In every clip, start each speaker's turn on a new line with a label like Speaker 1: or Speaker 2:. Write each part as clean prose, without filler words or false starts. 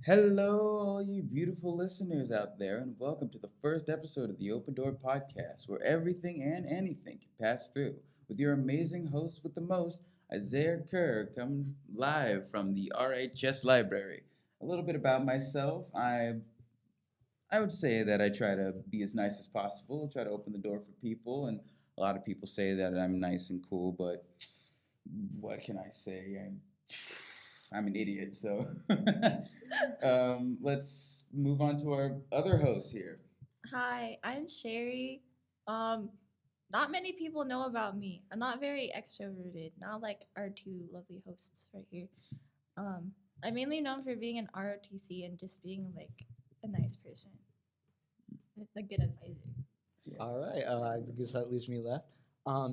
Speaker 1: Hello, all you beautiful listeners out there, and welcome to the first episode of the Open Door Podcast, where everything and anything can pass through. With your amazing host with the most, Isaiah Kerr, coming live from the RHS Library. A little bit about myself. I would say that I try to be as nice as possible, try to open the door for people, and a lot of people say that I'm nice and cool, but what can I say? I'm an idiot, so let's move on to our other host here.
Speaker 2: Hi, I'm Sherry. Um, Not many people know about me. I'm not very extroverted, not like our two lovely hosts right here. Um, I'm mainly known for being an ROTC and just being like a nice person, a good advisor.
Speaker 1: Yeah.
Speaker 3: All right, I guess that leaves me left.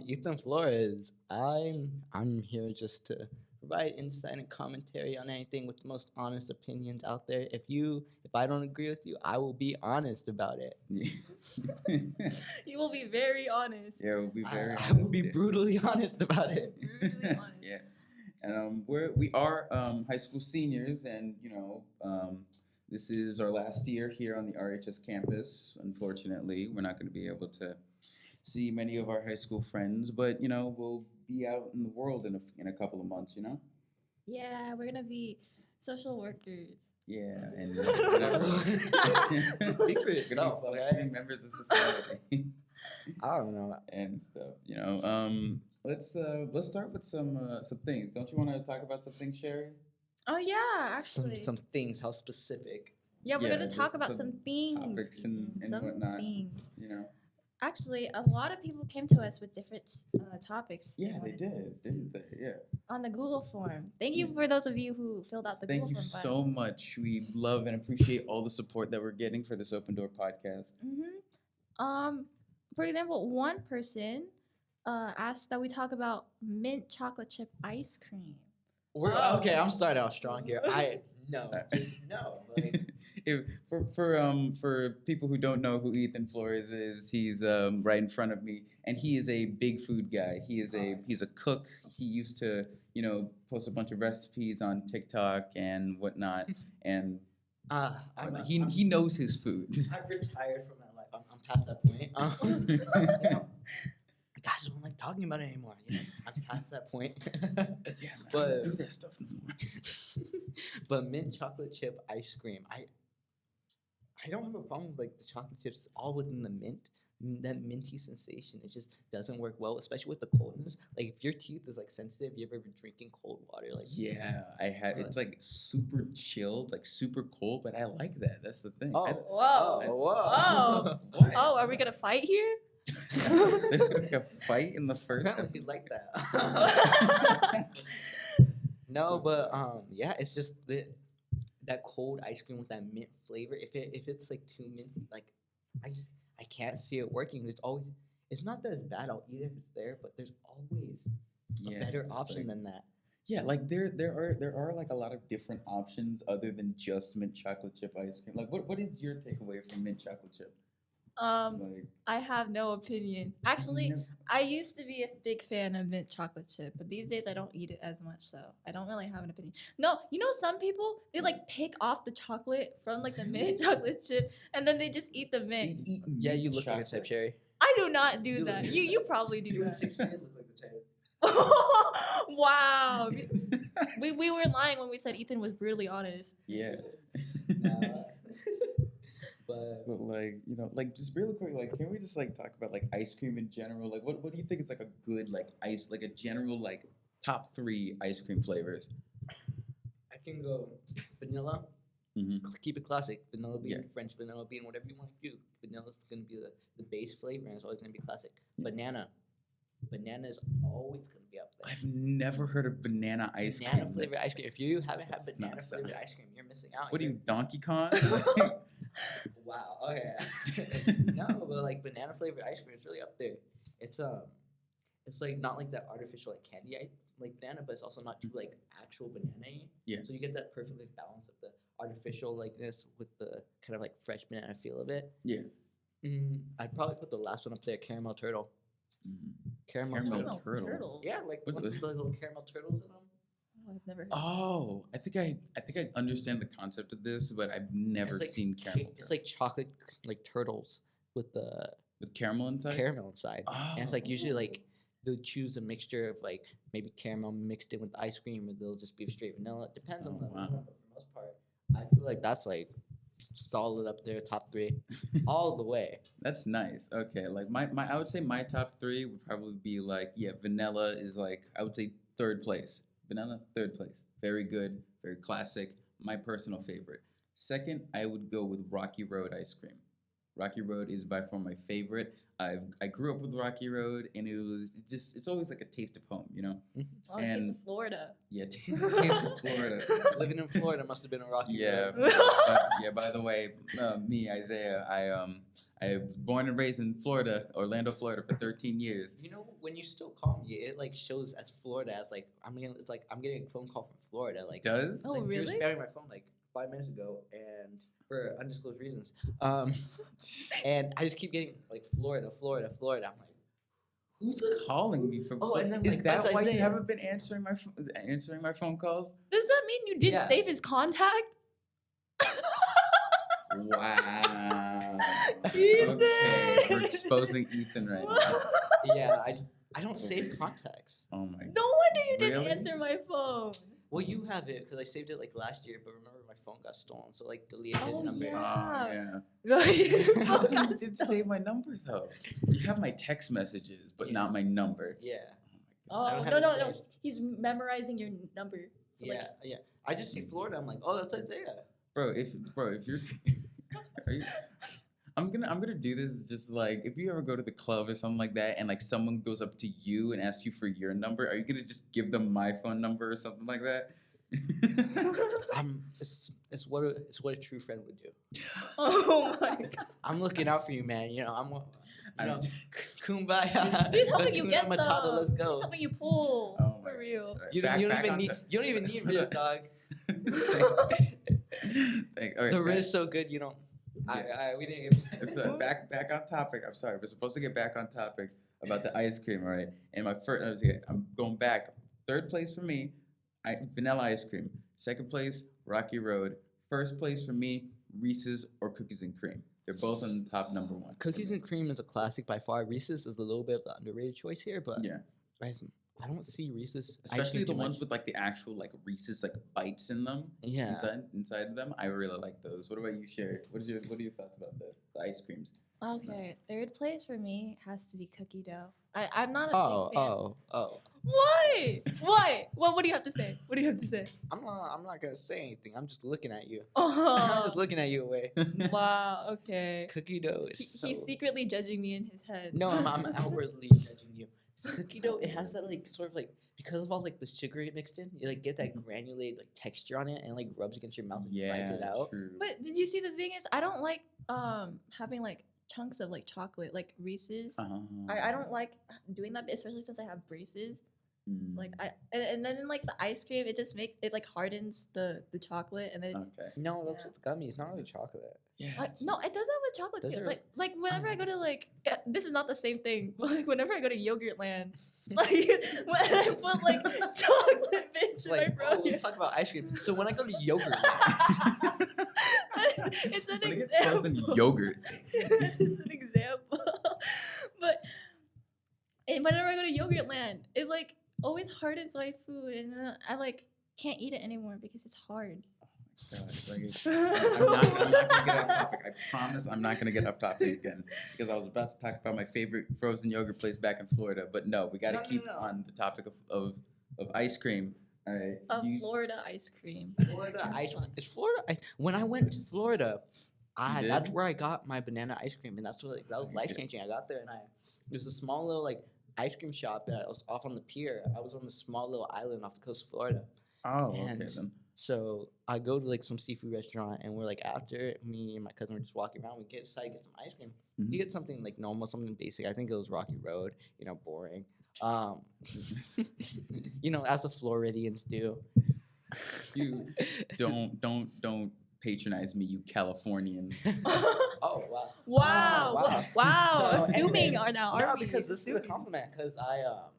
Speaker 3: Ethan Flores. I'm here just to provide insight and commentary on anything with the most honest opinions out there. If I don't agree with you, I will be honest about it.
Speaker 2: You will be very honest.
Speaker 1: Yeah, we'll be very
Speaker 3: I
Speaker 1: honest.
Speaker 3: will be brutally honest about it.
Speaker 2: Brutally honest.
Speaker 1: Yeah, and we are high school seniors, and this is our last year here on the RHS campus. Unfortunately, we're not going to be able to see many of our high school friends, but we'll be out in the world in a couple of months.
Speaker 2: Yeah, we're gonna be social workers.
Speaker 1: Yeah, and whatever.
Speaker 3: Speak for yourself, okay?
Speaker 1: Functioning members of society.
Speaker 3: I don't know.
Speaker 1: And stuff. Let's start with some things. Don't you want to talk about some things, Sherry?
Speaker 2: Oh yeah, actually.
Speaker 3: Some things. How specific?
Speaker 2: Yeah, we're
Speaker 1: Yeah,
Speaker 2: gonna talk
Speaker 1: just
Speaker 2: about some things.
Speaker 1: topics and
Speaker 2: some
Speaker 1: whatnot.
Speaker 2: things.
Speaker 1: You know.
Speaker 2: Actually, a lot of people came to us with different topics.
Speaker 1: Yeah, they
Speaker 2: wanted
Speaker 1: did, didn't they? Yeah.
Speaker 2: on the Google form. Thank you for those of you who filled out the
Speaker 1: Thank
Speaker 2: Google
Speaker 1: you
Speaker 2: form.
Speaker 1: so much. We love and appreciate all the support that we're getting for this Open Door podcast.
Speaker 2: For example, one person asked that we talk about mint chocolate chip ice cream.
Speaker 3: We're
Speaker 2: Oh.
Speaker 3: okay. I'm starting off strong here. No. Like,
Speaker 1: For people who don't know who Ethan Flores is, he's right in front of me, and he is a big food guy. He's a cook. He used to post a bunch of recipes on TikTok and whatnot, and he knows his food.
Speaker 3: I've retired from that life. I'm past that point. I just don't like talking about it anymore. I'm past that point.
Speaker 1: Yeah, man, I
Speaker 3: But-
Speaker 1: don't do that stuff no more.
Speaker 3: But mint chocolate chip ice cream, I don't have a problem with like the chocolate chips all within the mint. That minty sensation, it just doesn't work well, especially with the coldness. Like if your teeth is like sensitive, you ever been drinking cold water? Like
Speaker 1: Yeah, I had. It's like super chilled, like super cold, but I like that. That's the thing.
Speaker 3: oh,
Speaker 2: Whoa.
Speaker 3: whoa.
Speaker 1: What?
Speaker 2: Oh, are we gonna fight here?
Speaker 1: Like a fight in the first.
Speaker 3: Apparently he's like that. No, but yeah, it's just that cold ice cream with that mint flavor. If it's like too minty, like I can't see it working. It's not that it's bad. I'll eat it if it's there, but there's always a better
Speaker 1: it's
Speaker 3: option
Speaker 1: like-
Speaker 3: than that.
Speaker 1: Yeah, like there are like a lot of different options other than just mint chocolate chip ice cream. Like what is your takeaway from mint chocolate chip? Like
Speaker 2: I have no opinion. Actually,
Speaker 1: never-
Speaker 2: I used to be a big fan of mint chocolate chip, but these days I don't eat it as much, so I don't really have an opinion. No, some people they like pick off the chocolate from like the mint chocolate chip, and then they just eat the
Speaker 1: they
Speaker 2: mint.
Speaker 1: eat
Speaker 3: Yeah,
Speaker 1: mint
Speaker 3: you look like a
Speaker 1: chocolate.
Speaker 3: type cherry.
Speaker 2: I do not do
Speaker 3: You
Speaker 2: that.
Speaker 3: look-
Speaker 2: You probably do
Speaker 3: You
Speaker 2: that.
Speaker 3: 6 feet, look like the cherry.
Speaker 2: Wow. We were lying when we said Ethan was brutally honest.
Speaker 1: Yeah.
Speaker 3: Nah. But
Speaker 1: But like just really quick, like can we just like talk about like ice cream in general? Like what do you think is like a good like a general like top 3 ice cream flavors?
Speaker 3: I can go vanilla.
Speaker 1: Mm-hmm.
Speaker 3: Keep it classic. Vanilla bean,
Speaker 1: Yeah.
Speaker 3: French vanilla bean, whatever you want to do. Vanilla's gonna be the base flavor, and it's always gonna be classic.
Speaker 1: Yeah.
Speaker 3: Banana is always gonna be up there.
Speaker 1: I've never heard of banana ice cream.
Speaker 3: Banana flavored
Speaker 1: That's-
Speaker 3: ice cream. If you haven't had
Speaker 1: that's
Speaker 3: banana
Speaker 1: not
Speaker 3: flavored
Speaker 1: sound-
Speaker 3: ice cream, you're missing out.
Speaker 1: What are you, Donkey Kong?
Speaker 3: Wow. Okay. No, but like banana flavored ice cream is really up there. It's like not like that artificial like candy like banana, but it's also not too like actual banana.
Speaker 1: Yeah.
Speaker 3: So you get that perfect like, balance of the artificial likeness with the kind of like fresh banana feel of it.
Speaker 1: Yeah.
Speaker 3: I'd probably put the last one up there, caramel turtle.
Speaker 1: Mhm.
Speaker 3: Caramel
Speaker 1: Caramel
Speaker 3: turtle.
Speaker 1: turtle.
Speaker 3: Yeah, like
Speaker 1: What's
Speaker 3: one of
Speaker 1: it?
Speaker 3: the little caramel turtles in them.
Speaker 2: Oh, I've never heard.
Speaker 1: Oh, I think I understand the concept of this, but I've never
Speaker 3: It's like
Speaker 1: seen caramel.
Speaker 3: it's like chocolate like turtles with the
Speaker 1: With caramel inside.
Speaker 3: caramel inside, and it's like usually
Speaker 2: Oh.
Speaker 3: like they'll choose a mixture of like maybe caramel mixed in with ice cream, or they'll just be straight vanilla. It depends on
Speaker 1: Oh,
Speaker 3: the
Speaker 1: wow.
Speaker 3: one, but for the most part, I feel like that's like solid up there, top 3, all the way.
Speaker 1: That's nice. Okay, like my I would say my top 3 would probably be like, yeah, vanilla is like, I would say third place. Vanilla, third place. Very good, very classic. My personal favorite. Second, I would go with Rocky Road ice cream. Rocky Road is by far my favorite. I grew up with Rocky Road, and it's always like a taste of home, you know.
Speaker 2: Oh, it tastes
Speaker 1: and-
Speaker 2: of Florida.
Speaker 1: Yeah, taste of Florida.
Speaker 3: Living in Florida must have been a rocky
Speaker 1: Yeah,
Speaker 3: road.
Speaker 1: yeah. By the way, me, Isaiah, I was born and raised in Florida, Orlando, Florida, for 13 years.
Speaker 3: You know, when you still call me, it like shows as Florida as like it's like I'm getting a phone call from Florida. Like,
Speaker 1: Does?
Speaker 2: Oh,
Speaker 3: like, you were
Speaker 2: really?
Speaker 3: spamming my phone like 5 minutes ago, and for undisclosed reasons. And I just keep getting like Florida, Florida, Florida. I'm like,
Speaker 1: Who's calling me from?
Speaker 3: Oh, and then,
Speaker 1: is
Speaker 3: like,
Speaker 1: that
Speaker 3: that's
Speaker 1: why you
Speaker 3: Isaiah.
Speaker 1: haven't been answering my phone calls?
Speaker 2: Does that mean you didn't
Speaker 3: Yeah.
Speaker 2: save his contact?
Speaker 1: Wow.
Speaker 2: Ethan!
Speaker 1: Okay, we're exposing Ethan right now.
Speaker 3: yeah, I don't save contacts.
Speaker 1: Oh my.
Speaker 2: No wonder you didn't
Speaker 1: Really?
Speaker 2: answer my phone.
Speaker 3: Well, you have it because I saved it like last year, but remember my phone got stolen, so like deleted his
Speaker 2: Oh,
Speaker 3: number.
Speaker 1: Oh
Speaker 2: yeah.
Speaker 1: yeah.
Speaker 2: Your
Speaker 1: How
Speaker 2: phone
Speaker 1: come
Speaker 2: got
Speaker 1: you didn't
Speaker 2: stolen.
Speaker 1: save my number though? You have my text messages, but
Speaker 3: Yeah.
Speaker 1: not my number.
Speaker 3: Yeah,
Speaker 2: Oh,
Speaker 3: I don't have
Speaker 2: no,
Speaker 3: it
Speaker 2: no, no.
Speaker 3: saved.
Speaker 2: He's memorizing your number. So,
Speaker 3: yeah, yeah. I just see Florida. I'm like, oh, that's Isaiah.
Speaker 1: Bro, if you're, are you, I'm gonna do this just like if you ever go to the club or something like that, and like someone goes up to you and asks you for your number, are you gonna just give them my phone number or something like that?
Speaker 3: It's what a true friend would do.
Speaker 2: Oh my god.
Speaker 3: I'm looking out for you, man. You know,
Speaker 1: I'm-
Speaker 3: you know, kumbaya.
Speaker 2: He's helping you
Speaker 3: Hakuna
Speaker 2: get
Speaker 3: Matata,
Speaker 2: them.
Speaker 3: let's go.
Speaker 2: He's helping you pull.
Speaker 1: Oh my
Speaker 2: For real.
Speaker 3: You
Speaker 1: Back-
Speaker 3: don't
Speaker 1: back
Speaker 3: even
Speaker 1: on
Speaker 3: need
Speaker 1: to-
Speaker 3: you don't even need Riz, dog.
Speaker 1: All right,
Speaker 3: The
Speaker 1: back-
Speaker 3: Riz so good, you don't. We didn't get.
Speaker 1: I'm sorry, back on topic. I'm sorry. We're supposed to get back on topic about the ice cream, all right? And my first, I'm going back. Third place for me, vanilla ice cream. Second place, Rocky Road. First place for me, Reese's or cookies and cream. They're both on the top number 1.
Speaker 3: Cookies and cream is a classic by far. Reese's is a little bit of the underrated choice here, but
Speaker 1: Yeah,
Speaker 3: I don't see Reese's. ice
Speaker 1: especially
Speaker 3: cream
Speaker 1: the
Speaker 3: too
Speaker 1: ones
Speaker 3: much.
Speaker 1: with like the actual like Reese's like bites in them.
Speaker 3: Yeah.
Speaker 1: Inside of them. I really like those. What about you, Sherry? What are your thoughts about the ice creams?
Speaker 2: Okay, third place for me has to be cookie dough. I'm not a
Speaker 3: Oh,
Speaker 2: big fan.
Speaker 3: oh.
Speaker 2: Why? Why? What do you have to say? What do you have to say?
Speaker 3: I'm not gonna say anything. I'm just looking at you. I'm
Speaker 2: Oh,
Speaker 3: just looking at you away.
Speaker 2: wow. Okay.
Speaker 3: Cookie dough is so.
Speaker 2: He's secretly judging me in his head.
Speaker 3: No, I'm outwardly judging you. Cookie dough, it has that like sort of like because of all like the sugar it mixed in, you like get that granulated like texture on it and like rubs against your mouth and grinds it out.
Speaker 1: True.
Speaker 2: But did you see the thing is I don't like having like chunks of like chocolate like Reese's. I don't like doing that, especially since I have braces. Like and then in like the ice cream, it just makes it like hardens the chocolate and then
Speaker 1: Okay.
Speaker 3: No, that's
Speaker 2: Yeah.
Speaker 3: with gummies, not really chocolate.
Speaker 1: Yeah.
Speaker 2: no, it does that with chocolate
Speaker 3: Does
Speaker 2: too.
Speaker 3: it?
Speaker 2: Like whenever I go to like this is not the same thing, but like whenever I go to Yogurtland, like when I put like chocolate bits
Speaker 3: It's
Speaker 2: in
Speaker 3: like,
Speaker 2: my
Speaker 3: oh,
Speaker 2: froyo.
Speaker 3: let's talk about ice cream. So when I go to yogurt,
Speaker 2: It's an
Speaker 1: When I get frozen
Speaker 2: example.
Speaker 1: yogurt.
Speaker 2: It's an example. But whenever I go to Yogurtland, it like always hardens my food, and then I like can't eat it anymore because it's hard.
Speaker 1: Gosh, I'm not gonna get off topic. I promise I'm not gonna get off topic again because I was about to talk about my favorite frozen yogurt place back in Florida, but no, we got to
Speaker 3: No, no,
Speaker 1: keep
Speaker 3: no.
Speaker 1: on the topic of ice cream. All right.
Speaker 2: Of
Speaker 1: You s-
Speaker 2: Florida ice cream.
Speaker 3: Florida ice cream. It's Florida ice. When I went to Florida,
Speaker 1: You
Speaker 3: that's
Speaker 1: did?
Speaker 3: where I got my banana ice cream, and that's what that was
Speaker 1: Okay.
Speaker 3: life changing. I got there and there's a small little like ice cream shop that was off on the pier. I was on this small little island off the coast of Florida.
Speaker 1: Oh, okay
Speaker 3: And-
Speaker 1: then.
Speaker 3: So I go to like some seafood restaurant, and we're like after me and my cousin were just walking around. We decided to get some ice cream.
Speaker 1: Mhm.
Speaker 3: You get something like normal, something basic. I think it was Rocky Road. You know, boring. You know, as the Floridians do.
Speaker 1: You don't patronize me, you Californians.
Speaker 3: Oh wow.
Speaker 2: Wow.
Speaker 3: wow.
Speaker 2: Wow.
Speaker 3: So,
Speaker 2: Assuming
Speaker 3: anyway,
Speaker 2: are now,
Speaker 3: No,
Speaker 2: are we?
Speaker 3: because this is a
Speaker 2: Assuming.
Speaker 3: compliment. Because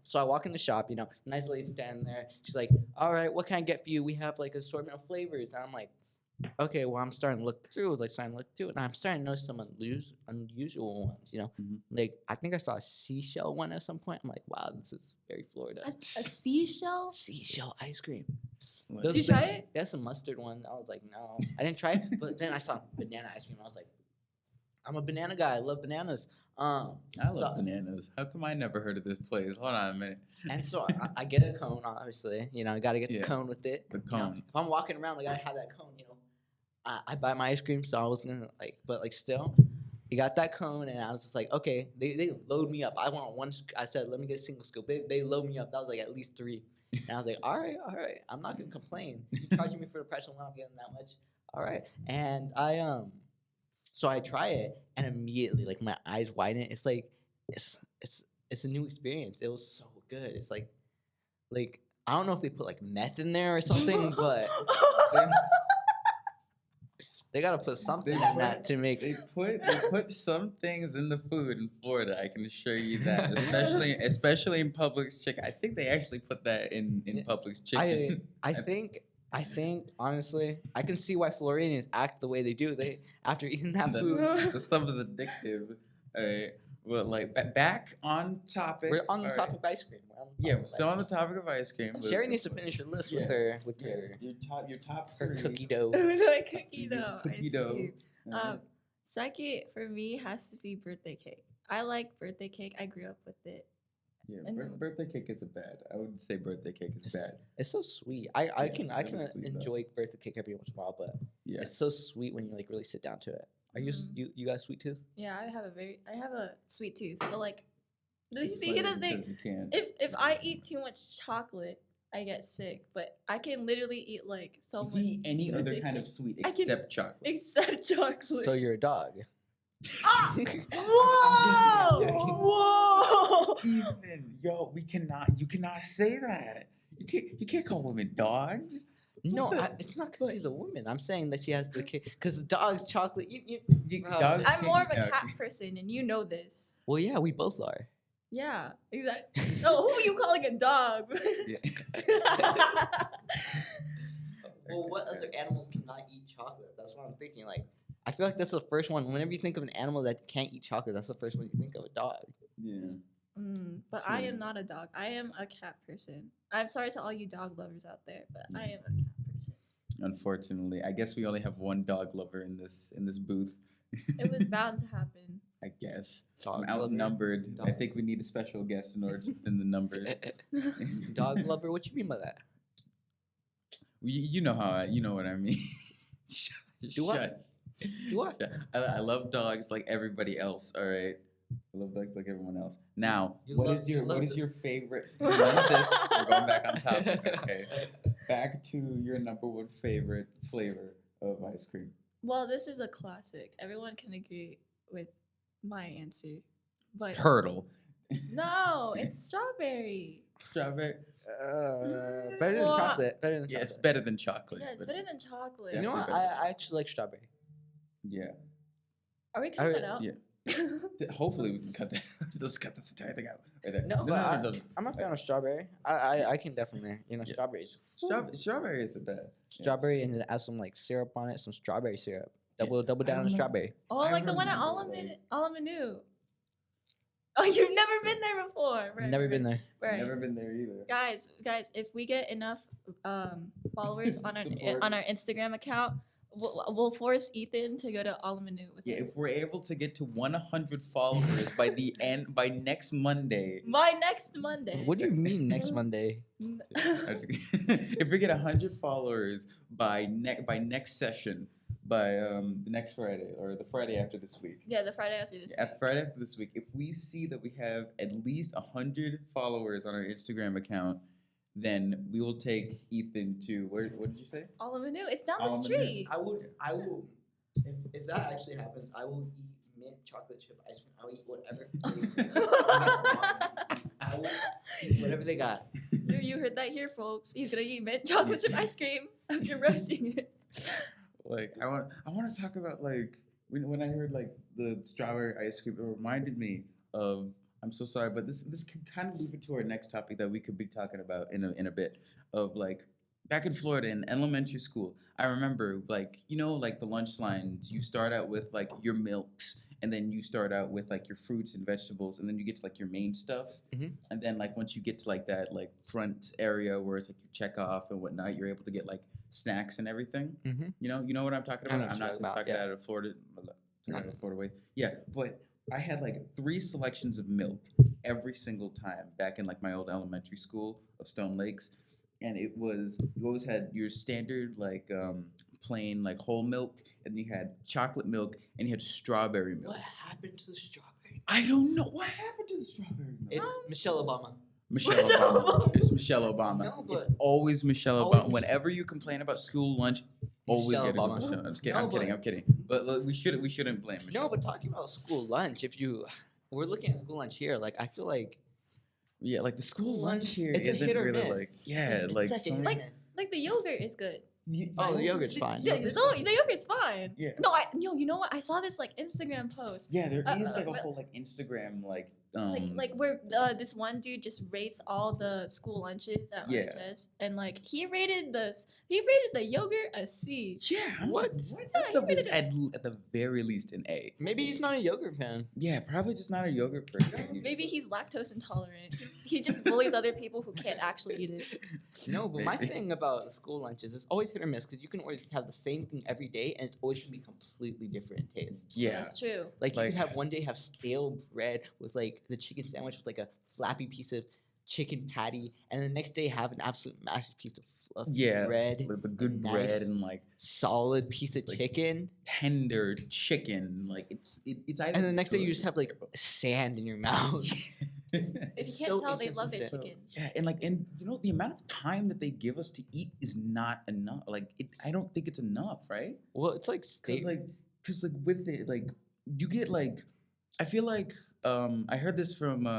Speaker 3: so I walk in the shop, nice lady standing there. She's like, "All right, what can I get for you? We have like assortment of flavors." And I'm like, "Okay, well, I'm starting to look through, and I'm starting to notice some unusual ones.
Speaker 1: Mhm.
Speaker 3: Like I think I saw a seashell one at some point. I'm like, wow, this is very Florida.
Speaker 2: A seashell?
Speaker 3: Seashell ice cream.
Speaker 1: What?
Speaker 2: Did you try it?
Speaker 3: That's a mustard one. I was like, no, I didn't try it. But then I saw banana ice cream. I was like, I'm a banana guy. I love bananas.
Speaker 1: I love bananas. How come I never heard of this place? Hold on a minute.
Speaker 3: And so I get a cone, obviously. I got to get the
Speaker 1: Yeah.
Speaker 3: cone with it.
Speaker 1: The cone.
Speaker 3: If I'm walking around, I got to have that cone, I buy my ice cream, so I was going to, but still, you got that cone, and I was just like, okay, they load me up. I want one, I said, let me get a single scoop. They load me up. That was like at least 3. And I was like, all right. I'm not going to complain. You charging me for the price of one, I'm getting that much. All right. And so I try it, and immediately, like, my eyes widen. It's like, it's a new experience. It was so good. It's like I don't know if they put like meth in there or something, but they gotta put something in that to make.
Speaker 1: They put some things in the food in Florida. I can assure you that, especially in Publix chicken. I think they actually put that in Publix chicken.
Speaker 3: I think honestly, I can see why Floridians act the way they do. They after eating that food.
Speaker 1: The stuff is addictive. All right. Well, like back on topic.
Speaker 3: We're on the
Speaker 1: all
Speaker 3: topic of ice cream.
Speaker 1: Yeah, we're still on the topic of ice cream.
Speaker 3: Sherry needs to finish her list with her
Speaker 1: your top
Speaker 3: her
Speaker 1: 3.
Speaker 3: cookie dough.
Speaker 2: Like cookie dough.
Speaker 1: Cookie
Speaker 2: I
Speaker 1: dough.
Speaker 2: see. Second for me has to be birthday cake. I like birthday cake. I grew up with it.
Speaker 1: Yeah,
Speaker 2: And-
Speaker 1: birthday cake isn't bad. I would say birthday cake is bad.
Speaker 3: It's so sweet. I can
Speaker 1: it's really sweet, though.
Speaker 3: enjoy birthday cake every once in a while, but
Speaker 1: Yeah.
Speaker 3: it's so sweet when you like really sit down to it. Are you got a sweet tooth?
Speaker 2: Yeah, I have a sweet tooth, but like, you
Speaker 1: Just
Speaker 2: see
Speaker 1: like
Speaker 2: the thing.
Speaker 1: because you can.
Speaker 2: If I eat too much chocolate, I get sick. But I can literally eat like so
Speaker 1: You
Speaker 2: much.
Speaker 1: can eat any other
Speaker 2: birthday
Speaker 1: kind of
Speaker 2: cake.
Speaker 1: sweet
Speaker 2: I can-
Speaker 1: except chocolate.
Speaker 2: Except chocolate.
Speaker 3: So you're a dog.
Speaker 2: Ah! Whoa! Whoa!
Speaker 1: Ethan, yo, you cannot say that. You can't call women dogs.
Speaker 3: No,
Speaker 1: What the-
Speaker 3: it's not because she's a woman. I'm saying that she has the kid. Because the dog's chocolate.
Speaker 1: Dogs
Speaker 2: I'm more of a
Speaker 1: can't-
Speaker 2: cat person, and you know this.
Speaker 3: Well, yeah, we both are.
Speaker 2: Yeah, exactly. No, who are you calling a dog?
Speaker 1: Yeah.
Speaker 3: Well, what other animals cannot eat chocolate? That's what I'm thinking. Like, I feel like that's the first one. Whenever you think of an animal that can't eat chocolate, that's the first one you think of, a dog.
Speaker 1: Yeah.
Speaker 2: But I
Speaker 1: True.
Speaker 2: am not a dog. I am a cat person. I'm sorry to all you dog lovers out there, but I am a cat person.
Speaker 1: Unfortunately, I guess we only have one dog lover in this booth.
Speaker 2: It was bound to happen.
Speaker 1: I guess.
Speaker 3: Dog
Speaker 1: I'm
Speaker 3: lover.
Speaker 1: outnumbered. I
Speaker 3: Dog.
Speaker 1: think we need a special guest in order to fit in the numbers.
Speaker 3: Dog lover? What you mean by that?
Speaker 1: You know you know what I mean.
Speaker 3: Do what? Do what?
Speaker 1: Shut. I love dogs like everybody else. All right. I love dogs like everyone else. Now,
Speaker 3: You
Speaker 1: what
Speaker 3: love-
Speaker 1: is
Speaker 3: you love
Speaker 1: your
Speaker 3: the-
Speaker 1: favorite? You love this. We're going back on topic. Okay. Back to your number 1 favorite flavor of ice cream.
Speaker 2: Well, this is a classic. Everyone can agree with my answer. But
Speaker 1: Hurdle.
Speaker 2: no, it's strawberry.
Speaker 1: Strawberry.
Speaker 3: Better than
Speaker 2: What?
Speaker 3: chocolate. Better than
Speaker 1: Yeah, it's
Speaker 3: chocolate.
Speaker 1: better than chocolate.
Speaker 2: Yeah, it's
Speaker 1: but-
Speaker 2: better than chocolate.
Speaker 3: You know what?
Speaker 1: Definitely better than
Speaker 3: I actually like strawberry.
Speaker 1: Yeah.
Speaker 2: Are we cutting
Speaker 3: I-
Speaker 2: it out?
Speaker 1: yeah. Hopefully we can cut that. Just cut this entire thing out. Right there.
Speaker 3: No, but
Speaker 1: no.
Speaker 3: I'm a fan of strawberry. I can definitely,
Speaker 1: Yeah.
Speaker 3: strawberries.
Speaker 1: Strawberry is the best.
Speaker 3: Strawberry and then add some like syrup on it, some strawberry syrup. Double
Speaker 1: I
Speaker 3: down on
Speaker 1: don't know.
Speaker 3: strawberry.
Speaker 2: Oh,
Speaker 1: I
Speaker 2: like the one at
Speaker 1: remember,
Speaker 2: Alamanu. Oh, you've never been there before. Right,
Speaker 3: Never been there.
Speaker 2: Right.
Speaker 1: Never been there either.
Speaker 2: Guys, if we get enough followers on
Speaker 1: Support.
Speaker 2: our Instagram account, we'll force Ethan to go to Alamanu with
Speaker 1: Yeah,
Speaker 2: us.
Speaker 1: if we're able to get to 100 followers by next Monday.
Speaker 2: By next Monday.
Speaker 3: What do you mean next Monday?
Speaker 1: I'm just kidding. If we get 100 followers by next session, by the next Friday or the Friday after this week.
Speaker 2: Yeah, the Friday after this.
Speaker 1: Yeah, Friday after this week, if we see that we have at least 100 followers on our Instagram account, then we will take Ethan to where? What did you say?
Speaker 2: Alamanu, it's down the
Speaker 1: Alamanu.
Speaker 2: street.
Speaker 3: I will. If that actually happens, I will eat mint chocolate chip ice cream. I will eat whatever I will eat whatever they got.
Speaker 2: You heard that here, folks. He's gonna eat mint chocolate chip ice cream after roasting it.
Speaker 1: Like I want to talk about like when I heard like the strawberry ice cream, it reminded me of. I'm so sorry, but this could kind of move into our next topic that we could be talking about in a bit of like back in Florida in elementary school. I remember like like the lunch lines. You start out with like your milks, and then you start out with like your fruits and vegetables, and then you get to like your main stuff.
Speaker 3: Hmm.
Speaker 1: And then like once you get to like that like front area where it's like you check off and whatnot, you're able to get like snacks and everything.
Speaker 3: Hmm.
Speaker 1: You know what I'm talking
Speaker 3: I know
Speaker 1: about.
Speaker 3: what
Speaker 1: I'm
Speaker 3: you're
Speaker 1: not just
Speaker 3: about,
Speaker 1: talking
Speaker 3: yeah.
Speaker 1: out of Florida, talking out
Speaker 3: Mhm.
Speaker 1: of Florida ways. Yeah, but I had like 3 selections of milk every single time back in like my old elementary school of Stone Lakes, and it was you always had your standard like plain like whole milk, and you had chocolate milk, and you had strawberry milk.
Speaker 3: What happened to the strawberry?
Speaker 1: I don't know what happened to the strawberry milk.
Speaker 3: It's Michelle Obama.
Speaker 1: Michelle
Speaker 2: Michelle
Speaker 1: Obama.
Speaker 2: Obama.
Speaker 1: It's Michelle Obama.
Speaker 3: No,
Speaker 1: It's
Speaker 3: but
Speaker 1: always Michelle
Speaker 3: always
Speaker 1: Obama.
Speaker 3: Mich-
Speaker 1: Whenever you complain about school lunch, always
Speaker 3: Michelle
Speaker 1: get it with
Speaker 3: Obama.
Speaker 1: Michelle. I'm just kidding.
Speaker 3: No,
Speaker 1: I'm kidding.
Speaker 3: but-
Speaker 1: I'm kidding. But look, we shouldn't blame Michelle.
Speaker 3: No, but talking about school lunch, we're looking at school lunch here, like I feel like
Speaker 1: yeah, like the school lunch here
Speaker 3: it's a
Speaker 1: isn't
Speaker 3: hit or
Speaker 1: really
Speaker 3: miss.
Speaker 1: like yeah,
Speaker 3: It's
Speaker 1: like
Speaker 3: such a
Speaker 1: so
Speaker 3: hit or
Speaker 1: many-
Speaker 2: Like-
Speaker 3: miss.
Speaker 2: Like the yogurt is good.
Speaker 3: Oh, the yogurt's fine.
Speaker 2: Yeah,
Speaker 1: Yogurt's
Speaker 2: the yogurt's fine.
Speaker 1: Yeah.
Speaker 2: No, you know what? I saw this like Instagram post.
Speaker 1: Yeah, there is like a
Speaker 2: but-
Speaker 1: whole like Instagram like
Speaker 2: Like where this one dude just rates all the school lunches at
Speaker 1: Yeah.
Speaker 2: RHS, and like he rated the yogurt a C.
Speaker 1: yeah, I'm
Speaker 3: What?
Speaker 1: like, what?
Speaker 2: Yeah,
Speaker 1: That stuff
Speaker 2: he
Speaker 1: is
Speaker 2: rated
Speaker 1: at the very least an A.
Speaker 3: Maybe he's not a yogurt fan.
Speaker 1: Yeah, probably just not a yogurt person.
Speaker 2: Maybe he's lactose intolerant. He just bullies other people who can't actually eat it.
Speaker 3: No, but my
Speaker 1: Maybe.
Speaker 3: thing about school lunches is always hit or miss because you can always have the same thing every day and it's always going to be completely different in taste.
Speaker 1: Yeah.
Speaker 2: That's true.
Speaker 3: Like you
Speaker 1: Like-
Speaker 3: could have one day have stale bread with like the chicken sandwich with like a flappy piece of chicken patty, and the next day have an absolute massive piece of fluffy
Speaker 1: Yeah,
Speaker 3: bread,
Speaker 1: Like the good
Speaker 3: nice
Speaker 1: bread and like
Speaker 3: solid piece of
Speaker 1: like-
Speaker 3: chicken,
Speaker 1: tender chicken. Like it's either.
Speaker 3: and the next day you
Speaker 1: good
Speaker 3: just have like
Speaker 1: or-
Speaker 3: sand in your mouth.
Speaker 2: If you can't
Speaker 3: so
Speaker 2: tell, they love their
Speaker 3: inconsistent.
Speaker 2: chicken.
Speaker 1: Yeah, and the amount of time that they give us to eat is not enough. Like I don't think it's enough, right?
Speaker 3: Well, it's like
Speaker 1: Cause like with it, like you get like, I feel like I heard this from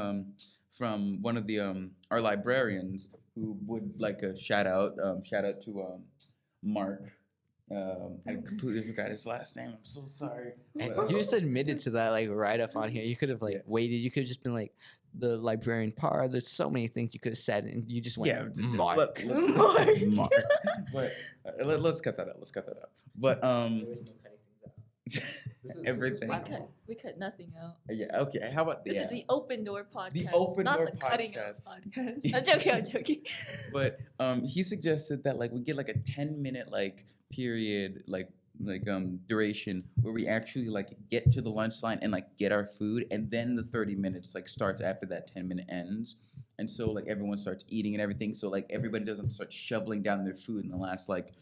Speaker 1: one of the our librarians who would like a shout out to Mark. I completely forgot his last name. I'm so sorry.
Speaker 3: And
Speaker 1: But,
Speaker 3: you just admitted to that like right up on here. You could have like
Speaker 1: Yeah.
Speaker 3: waited. You could have just been like the librarian par. There's so many things you could have said, and you just went
Speaker 1: yeah,
Speaker 3: Mark.
Speaker 1: Mark. Mark. But let's cut that out. Let's cut that out. But everything.
Speaker 2: We cut nothing out.
Speaker 1: Yeah. Okay. How about
Speaker 2: This is the Open Door podcast.
Speaker 1: Open
Speaker 2: not
Speaker 1: Door
Speaker 2: the cutting out
Speaker 1: podcast.
Speaker 2: podcast. I'm joking. I'm joking.
Speaker 1: But he suggested that like we get like a 10-minute like period like duration where we actually like get to the lunch line and like get our food, and then the 30 minutes like starts after that 10-minute ends. And so like everyone starts eating and everything, so like everybody doesn't start shoveling down their food in the last like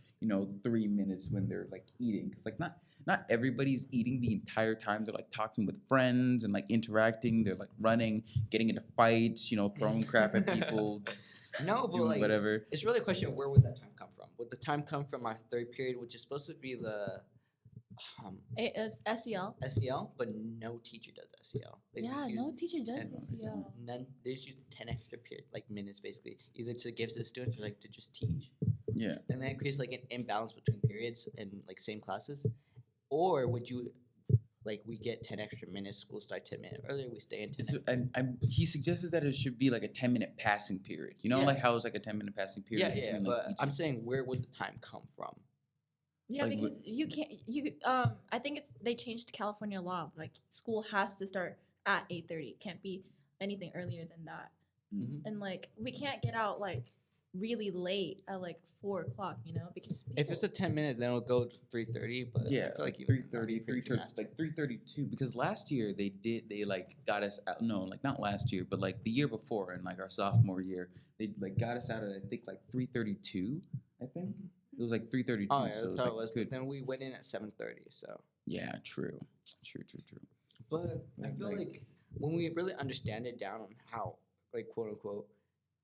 Speaker 1: 3 minutes when they're like eating, because like not everybody's eating the entire time. They're like talking with friends and like interacting. They're like running, getting into fights, throwing crap at people,
Speaker 3: No, but
Speaker 1: doing
Speaker 3: like
Speaker 1: whatever.
Speaker 3: it's really a question of where would that time come from? Would the time come from our third period, which is supposed to be the
Speaker 2: It is SEL.
Speaker 3: SEL, but no teacher does SEL. They just
Speaker 2: Yeah,
Speaker 3: use-
Speaker 2: no teacher does
Speaker 3: and
Speaker 2: SEL.
Speaker 3: None. They just use 10 extra period, like minutes, basically, either to give to the students or like to just teach,
Speaker 1: Yeah.
Speaker 3: and then it creates like an imbalance between periods and like same classes. Or would you, like, we get 10 extra minutes, school starts 10 minutes earlier, we stay in 10
Speaker 1: So, and he suggested that it should be like a 10-minute passing period.
Speaker 3: Yeah.
Speaker 1: like how it's like a 10-minute passing period.
Speaker 3: Yeah,
Speaker 1: between, like,
Speaker 3: but
Speaker 1: each-
Speaker 3: I'm saying where would the time come from?
Speaker 2: Yeah,
Speaker 1: Like,
Speaker 2: because you can't. I think they changed California law. Like school has to start at 8:30. Can't be anything earlier than that.
Speaker 1: Mhm.
Speaker 2: And like we can't get out like really late at like 4 o'clock. Because
Speaker 3: If it's a 10 minute, then it'll go to 3:30. But
Speaker 1: Yeah,
Speaker 3: I feel like
Speaker 1: like
Speaker 3: even
Speaker 1: 3:30, like 3:32. Because last year they like got us out. No, like not last year, but like the year before, in like our sophomore year, they like got us out at I think like 3:32. I think it was like 3:32.
Speaker 3: Oh yeah,
Speaker 1: so
Speaker 3: that's how
Speaker 1: like
Speaker 3: it was.
Speaker 1: good.
Speaker 3: But then we went in at 7:30. So,
Speaker 1: Yeah, true.
Speaker 3: but I
Speaker 1: Like-
Speaker 3: feel like when we really understand it down on how, like, quote unquote,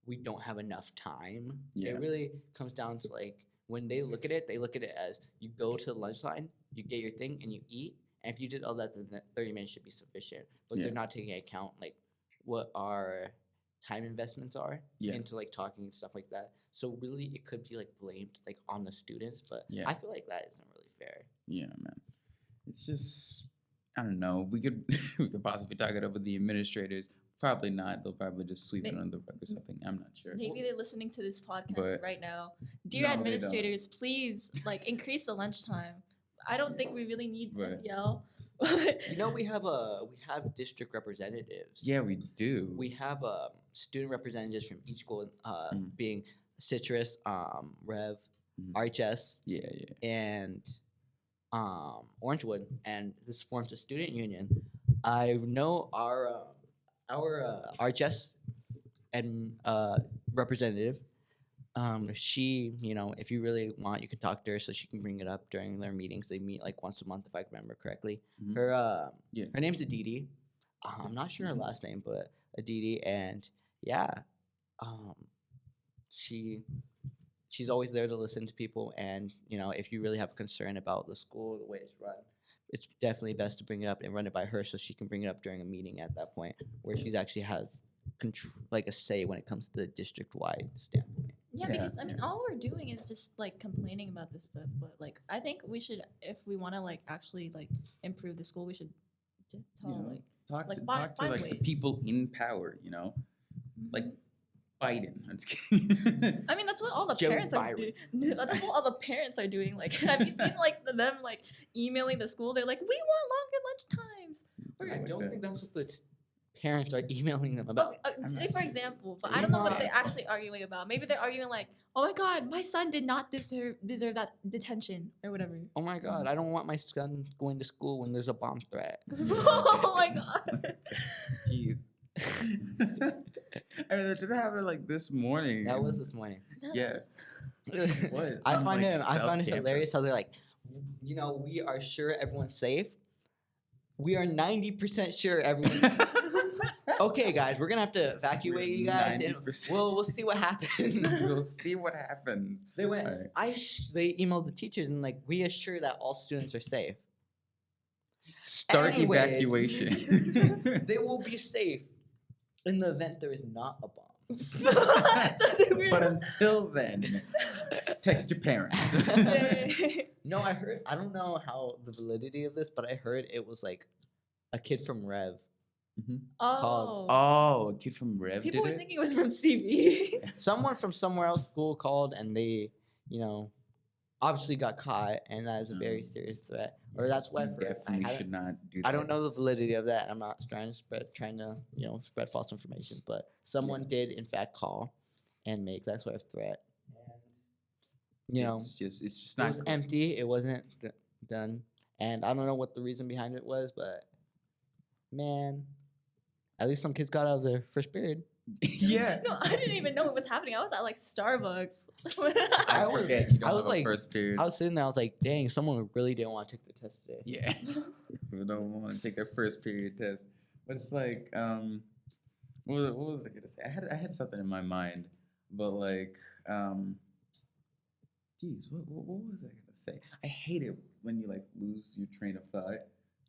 Speaker 3: we don't have enough time.
Speaker 1: Yeah.
Speaker 3: It really comes down to like when they look at it, they look at it as you go to the lunch line, you get your thing, and you eat. And if you did all that, then that 30 minutes should be sufficient. But
Speaker 1: Yeah.
Speaker 3: they're not taking into account like what our time investments are
Speaker 1: Yeah.
Speaker 3: into like talking and stuff like that. So really, it could be like blamed like on the students. But
Speaker 1: Yeah.
Speaker 3: I feel like that isn't really fair.
Speaker 1: Yeah, man. It's just I don't know. We could we could possibly talk it up with the administrators. Probably not. They'll probably just sweep it
Speaker 2: May-
Speaker 1: under the rug or something. I'm not sure.
Speaker 2: Maybe they're listening to this podcast
Speaker 1: But-
Speaker 2: right now. Dear
Speaker 1: No, they don't.
Speaker 2: administrators, please like increase the lunchtime. I don't think we really need
Speaker 1: Right.
Speaker 2: SEL.
Speaker 3: You know, we have district representatives.
Speaker 1: Yeah, we do.
Speaker 3: We have student representatives from each school,
Speaker 1: Mm.
Speaker 3: being Citrus, Rev,
Speaker 1: Mhm.
Speaker 3: RHS,
Speaker 1: Yeah.
Speaker 3: and Orangewood, and this forms a student union. I know our RHS and representative. She, if you really want, you can talk to her so she can bring it up during their meetings. They meet like once a month, if I remember correctly.
Speaker 1: Mhm.
Speaker 3: Her
Speaker 1: Yeah.
Speaker 3: her name's Aditi. I'm not sure her
Speaker 1: Mhm.
Speaker 3: last name, but Aditi, and yeah, she's always there to listen to people, and if you really have a concern about the school, the way it's run, it's definitely best to bring it up and run it by her so she can bring it up during a meeting at that point where she actually has like a say when it comes to the district-wide standpoint.
Speaker 2: Yeah,
Speaker 1: Yeah,
Speaker 2: because I mean, all we're doing is just like complaining about this stuff. But like, I think we should, if we want to like actually like improve the school, we should just tell
Speaker 1: You know,
Speaker 2: like
Speaker 1: talk
Speaker 2: like,
Speaker 1: to
Speaker 2: find-
Speaker 1: talk to
Speaker 2: find
Speaker 1: like the
Speaker 2: ways.
Speaker 1: people in power. Like
Speaker 2: mhm.
Speaker 1: Biden. That's kidding.
Speaker 2: I mean, that's what all the
Speaker 3: Joe
Speaker 2: parents are
Speaker 3: Byron.
Speaker 2: doing. That's what all the parents are doing. Like, have you seen like them like emailing the school? They're like, we want longer lunch times.
Speaker 3: I
Speaker 1: Like
Speaker 3: don't
Speaker 1: that.
Speaker 3: think that's what the parents are emailing them about.
Speaker 1: I'm
Speaker 2: Say
Speaker 1: not-
Speaker 2: for example, but I don't know what
Speaker 3: Not-
Speaker 2: they're actually arguing about. Maybe they're arguing like, oh my god, my son did not deserve that detention or whatever.
Speaker 3: Oh my God, I don't want my son going to school when there's a bomb threat.
Speaker 2: Oh my god.
Speaker 1: Jeez. I mean, it did happen like this morning.
Speaker 3: That was this morning.
Speaker 1: Yeah. What?
Speaker 3: I
Speaker 1: On,
Speaker 3: find
Speaker 1: like,
Speaker 3: it I
Speaker 1: South
Speaker 3: find it
Speaker 1: Campus?
Speaker 3: hilarious how they're like, we are sure everyone's safe. We are 90% sure everyone's okay, guys. We're gonna have to evacuate you guys. And
Speaker 1: 90%.
Speaker 3: we'll see what happens.
Speaker 1: We'll see what happens.
Speaker 3: They went.
Speaker 1: Alright.
Speaker 3: They emailed the teachers and like, we assure that all students are safe.
Speaker 1: Start
Speaker 3: Anyways.
Speaker 1: evacuation.
Speaker 3: They will be safe in the event there is not a bomb.
Speaker 1: But until then, text your parents.
Speaker 3: No, I don't know how the validity of this, but I heard it was like a kid from Rev.
Speaker 2: Oh.
Speaker 1: Oh, a kid from Rev
Speaker 2: People
Speaker 1: did
Speaker 2: were
Speaker 1: it?
Speaker 2: thinking it was from CV.
Speaker 3: Someone from somewhere else school called and they, obviously got caught, and that is a very serious threat. Or that's what I've heard.
Speaker 1: Definitely should not do that.
Speaker 3: I don't know the validity of that. I'm not trying to spread false information, but someone did in fact call and make that sort of threat. And
Speaker 1: it's just
Speaker 3: it
Speaker 1: not
Speaker 3: was
Speaker 1: cool.
Speaker 3: empty. It wasn't done, and I don't know what the reason behind it was, but man, at least some kids got out of their first period.
Speaker 1: Yeah.
Speaker 2: No, I didn't even know what was happening. I was at like Starbucks.
Speaker 1: I
Speaker 3: was-
Speaker 1: forget you don't
Speaker 3: I was
Speaker 1: have a
Speaker 3: like-
Speaker 1: first period.
Speaker 3: I was sitting there. I was like, dang, someone really didn't want to take the test today.
Speaker 1: Yeah. People don't want to take their first period test. But it's like, what was I gonna say? I had something in my mind, but like, geez, what was I gonna say? I hate it when you like lose your train of thought.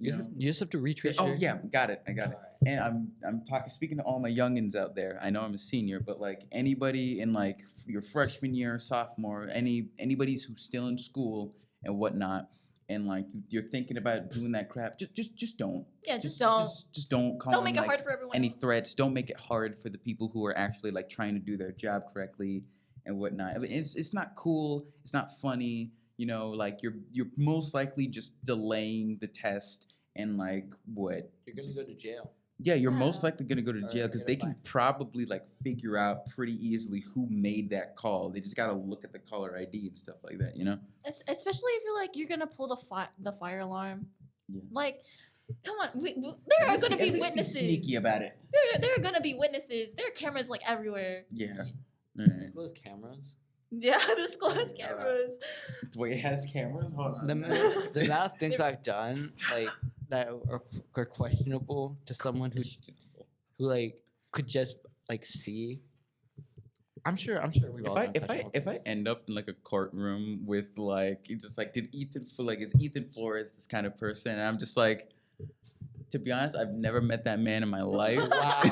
Speaker 1: You know?
Speaker 3: You just have to retrace.
Speaker 1: Oh
Speaker 3: your-
Speaker 1: yeah, got it. I got it.
Speaker 3: Alright.
Speaker 1: And I'm talking, speaking to all my youngins out there. I know I'm a senior, but like anybody in like your freshman year, sophomore, anybody who's still in school and whatnot, and like you're thinking about doing that crap, just don't.
Speaker 2: Yeah, just don't.
Speaker 1: Just don't call
Speaker 2: Don't make it
Speaker 1: like,
Speaker 2: hard for everyone.
Speaker 1: any
Speaker 2: else.
Speaker 1: threats. Don't make it hard for the people who are actually like trying to do their job correctly and whatnot. I mean, it's not cool. It's not funny. Like you're most likely just delaying the test and like what?
Speaker 3: You're gonna go to jail.
Speaker 1: Yeah, you're most
Speaker 2: Yeah.
Speaker 1: likely gonna go to
Speaker 3: Or
Speaker 1: jail because
Speaker 3: get a
Speaker 1: they can
Speaker 3: fine.
Speaker 1: probably like figure out pretty easily who made that call. They just gotta look at the caller ID and stuff like that.
Speaker 2: Especially if you're gonna pull the fire alarm.
Speaker 1: Yeah.
Speaker 2: Like, come on, there are gonna be witnesses.
Speaker 1: Sneaky about it.
Speaker 2: There are gonna be witnesses. There are cameras like everywhere.
Speaker 1: Yeah. Alright.
Speaker 3: Those cameras.
Speaker 2: Yeah, the school has cameras.
Speaker 1: Wait, it has cameras? Hold on.
Speaker 3: The amount of things I've done like that are questionable to someone who like could just like see. I'm sure we've all done
Speaker 1: If I
Speaker 3: questionable things.
Speaker 1: end up in like a courtroom with like it's just like is Ethan Flores this kind of person, and I'm just like, to be honest, I've never met that man in my life.
Speaker 3: Wow.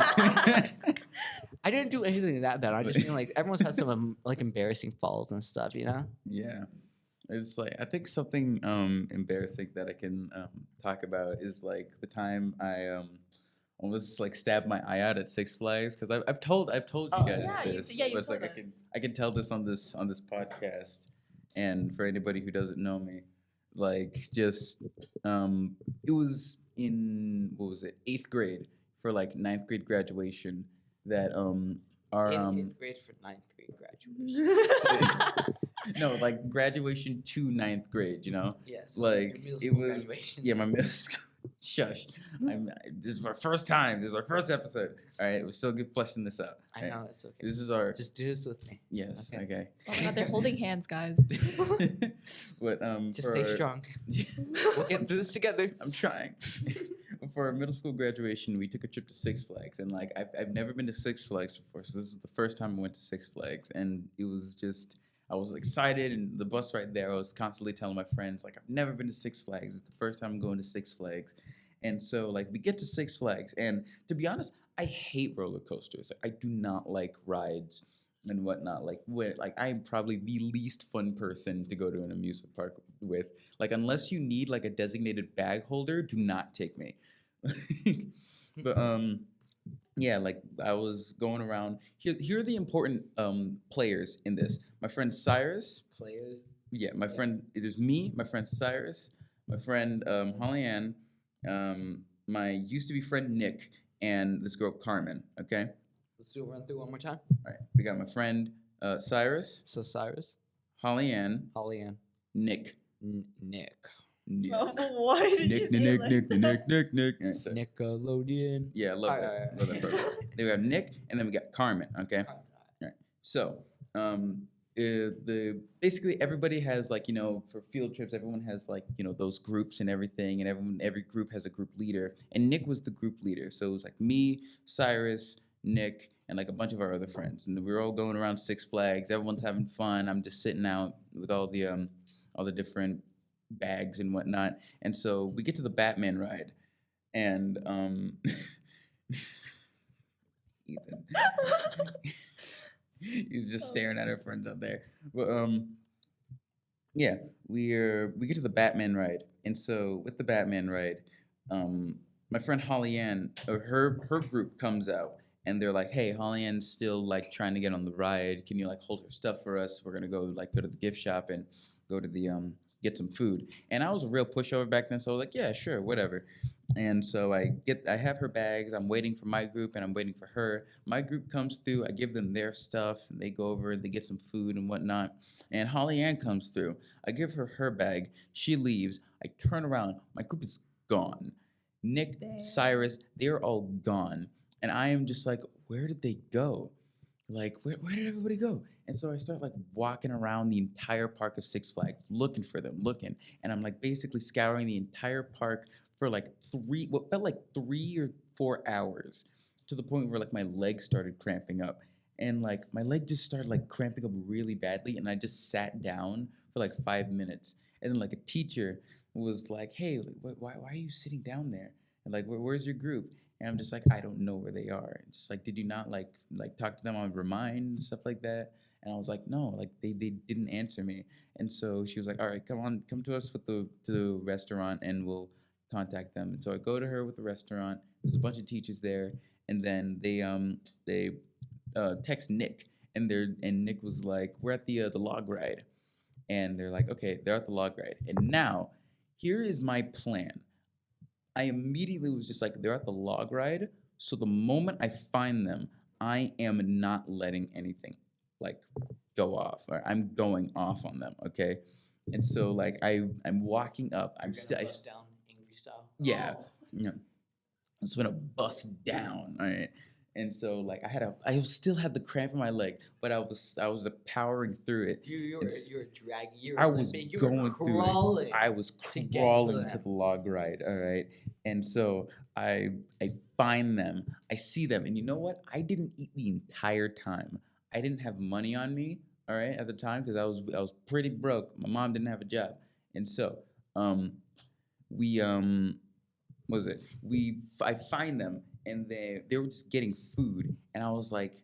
Speaker 3: I didn't do anything that bad. I just mean like everyone's had some like embarrassing falls and stuff,
Speaker 1: Yeah. It's like I think something embarrassing that I can talk about is like the time I almost like stabbed my eye out at Six Flags because I've told you
Speaker 3: Oh,
Speaker 1: guys
Speaker 2: Yeah,
Speaker 3: yeah.
Speaker 1: this,
Speaker 2: yeah, you
Speaker 1: but it's like
Speaker 2: told
Speaker 1: I
Speaker 2: us.
Speaker 1: can tell this on this podcast, and for anybody who doesn't know me, like just it was in what was it, eighth grade for like ninth grade graduation that our
Speaker 3: In eighth grade for ninth grade graduation.
Speaker 1: no, like graduation to ninth grade, you know?
Speaker 3: Yes.
Speaker 1: Like
Speaker 3: your middle
Speaker 1: it
Speaker 3: school
Speaker 1: was
Speaker 3: graduation.
Speaker 1: yeah, my middle school. Shush. This is our first time. This is our first episode. All right, we're still good fleshing this out.
Speaker 3: I
Speaker 1: right?
Speaker 3: know it's okay.
Speaker 1: This is our
Speaker 3: Just do this with me.
Speaker 1: yes.
Speaker 3: okay.
Speaker 1: Okay.
Speaker 2: Oh my god, they're holding hands, guys.
Speaker 1: But
Speaker 3: Just stay
Speaker 1: for-
Speaker 3: strong. We'll get through this together.
Speaker 1: I'm trying. For our middle school graduation, we took a trip to Six Flags, and like I've never been to Six Flags before, so this is the first time I went to Six Flags, and it was just I was excited, and the bus right there, I was constantly telling my friends like I've never been to Six Flags. It's the first time I'm going to Six Flags, and so like we get to Six Flags, and to be honest, I hate roller coasters. I do not like rides and whatnot. Like I am probably the least fun person to go to an amusement park with. Like unless you need like a designated bag holder, do not take me. But yeah, like I was going around. Here are the important players in this. My friend Cyrus.
Speaker 3: Players.
Speaker 1: Yeah, my friend. There's me, my friend Cyrus, my friend Holly Ann, my used to be friend Nick, and this girl Carmen. Okay.
Speaker 3: Let's do a run through one more time.
Speaker 1: All right. We got my friend Cyrus,
Speaker 3: So Cyrus,
Speaker 1: Holly Ann,
Speaker 3: Holly Ann,
Speaker 1: Nick.
Speaker 3: Nick,
Speaker 1: Nick.
Speaker 2: Oh, why did you
Speaker 1: Nick,
Speaker 2: say
Speaker 1: Nick,
Speaker 2: it like
Speaker 1: Nick,
Speaker 2: that?
Speaker 1: Nick, Nick, Nick. All right, so-
Speaker 3: Nickelodeon.
Speaker 1: Yeah, I love
Speaker 3: Alright,
Speaker 1: that.
Speaker 3: alright,
Speaker 1: Love that program. Then we have Nick, and then we got Carmen. Okay.
Speaker 3: Alright.
Speaker 1: So, the basically everybody has like for field trips, everyone has like those groups and everything, and every group has a group leader, and Nick was the group leader. So it was like me, Cyrus, Nick, and like a bunch of our other friends, and we were all going around Six Flags. Everyone's having fun. I'm just sitting out with all the different bags and whatnot, and so we get to the Batman ride, and Ethan. He was just staring at our friends out there. But yeah, we get to the Batman ride, and so with the Batman ride, my friend Holly Ann, or her group comes out, and they're like, "Hey, Holly Ann's still like trying to get on the ride. Can you like hold her stuff for us? We're gonna go to the gift shop and go to the get some food." And I was a real pushover back then, so I was like, "Yeah, sure, whatever." And so I have her bags. I'm waiting for my group, and I'm waiting for her. My group comes through. I give them their stuff, and they go over. They get some food and whatnot. And Holly Ann comes through. I give her her bag. She leaves. I turn around. My group is gone. Nick,
Speaker 2: Damn.
Speaker 1: Cyrus, they're all gone, and I am just like, where did they go? Like, where did everybody go? And so I start like walking around the entire park of Six Flags, looking for them, and I'm like basically scouring the entire park for like what felt like 3 or 4 hours, to the point where like my legs started cramping up, and like my leg just started like cramping up really badly, and I just sat down for like 5 minutes, and then like a teacher was like, "Hey, like, why are you sitting down there? And like, where's your group?" And I'm just like, I don't know where they are. It's just like, did you not like talk to them on Remind, stuff like that? And I was like, no, like they didn't answer me. And so she was like, all right, come to us with to the restaurant, and we'll contact them. And so I go to her with the restaurant. There's a bunch of teachers there, and then they text Nick, and Nick was like, we're at the log ride, and they're like, okay, they're at the log ride, and now here is my plan. I immediately was just like, they're at the log ride. So the moment I find them, I am not letting anything like go off. Or I'm going off on them. Okay. And so like I'm walking up. I'm still
Speaker 3: down angry style.
Speaker 1: yeah. You know, I was gonna bust down. All right. And so like I still had the cramp in my leg, but I was powering through it.
Speaker 3: You
Speaker 1: It's-
Speaker 3: were dragging. You were
Speaker 1: I was
Speaker 3: limping, you were
Speaker 1: going through
Speaker 3: crawling.
Speaker 1: it. I was
Speaker 3: to get to
Speaker 1: crawling
Speaker 3: them.
Speaker 1: to the log ride. All right. And so I find them. I see them. And you know what? I didn't eat the entire time. I didn't have money on me, all right, at the time, because I was pretty broke. My mom didn't have a job. And so we what was it? I find them, and they were just getting food, and I was like,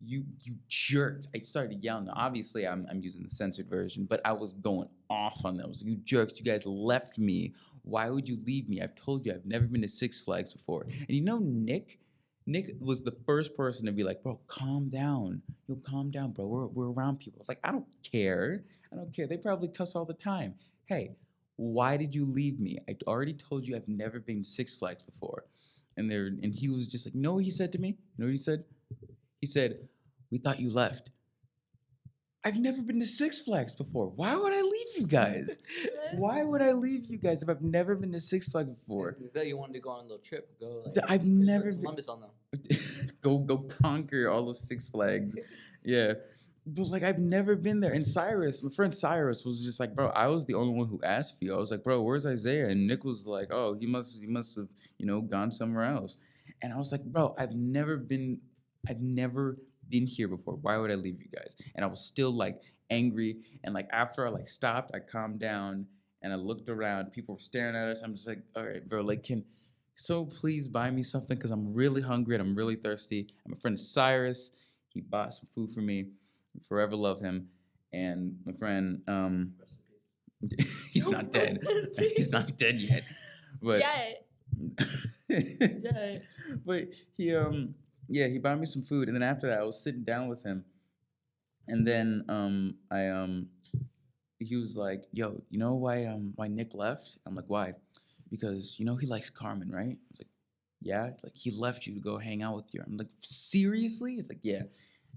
Speaker 1: you jerked. I started yelling. Obviously, I'm using the censored version, but I was going off on them. I was like, you jerks, you guys left me. Why would you leave me? I've told you I've never been to Six Flags before. And you know, Nick was the first person to be like, bro, calm down. Yo, calm down, bro. We're around people. I was like, I don't care. I don't care. They probably cuss all the time. Hey, why did you leave me? I already told you I've never been to Six Flags before. And he was just like, you know what he said to me? You know what he said? He said, we thought you left. I've never been to Six Flags before. Why would I leave you guys? Why would I leave you guys if I've never been to Six Flags before?
Speaker 3: You thought you wanted to go on a little trip, go like.
Speaker 1: I've never been.
Speaker 3: Columbus on them.
Speaker 1: go conquer all those Six Flags. Yeah. But like I've never been there. And my friend Cyrus was just like, bro, I was the only one who asked for you. I was like, bro, where's Isaiah? And Nick was like, oh, he must have, gone somewhere else. And I was like, bro, I've never been here before. Why would I leave you guys? And I was still like angry. And like after I like stopped, I calmed down and I looked around. People were staring at us. I'm just like, all right, bro, like so please buy me something because I'm really hungry and I'm really thirsty. And my friend Cyrus, he bought some food for me. Forever love him. And my friend, he's not dead. He's not dead yet. But
Speaker 2: Yeah.
Speaker 1: But he bought me some food, and then after that, I was sitting down with him, and then he was like, "Yo, you know why Nick left?" I'm like, "Why?" Because he likes Carmen, right? I was like, "Yeah." Like he left you to go hang out with you. I'm like, "Seriously?" He's like, "Yeah."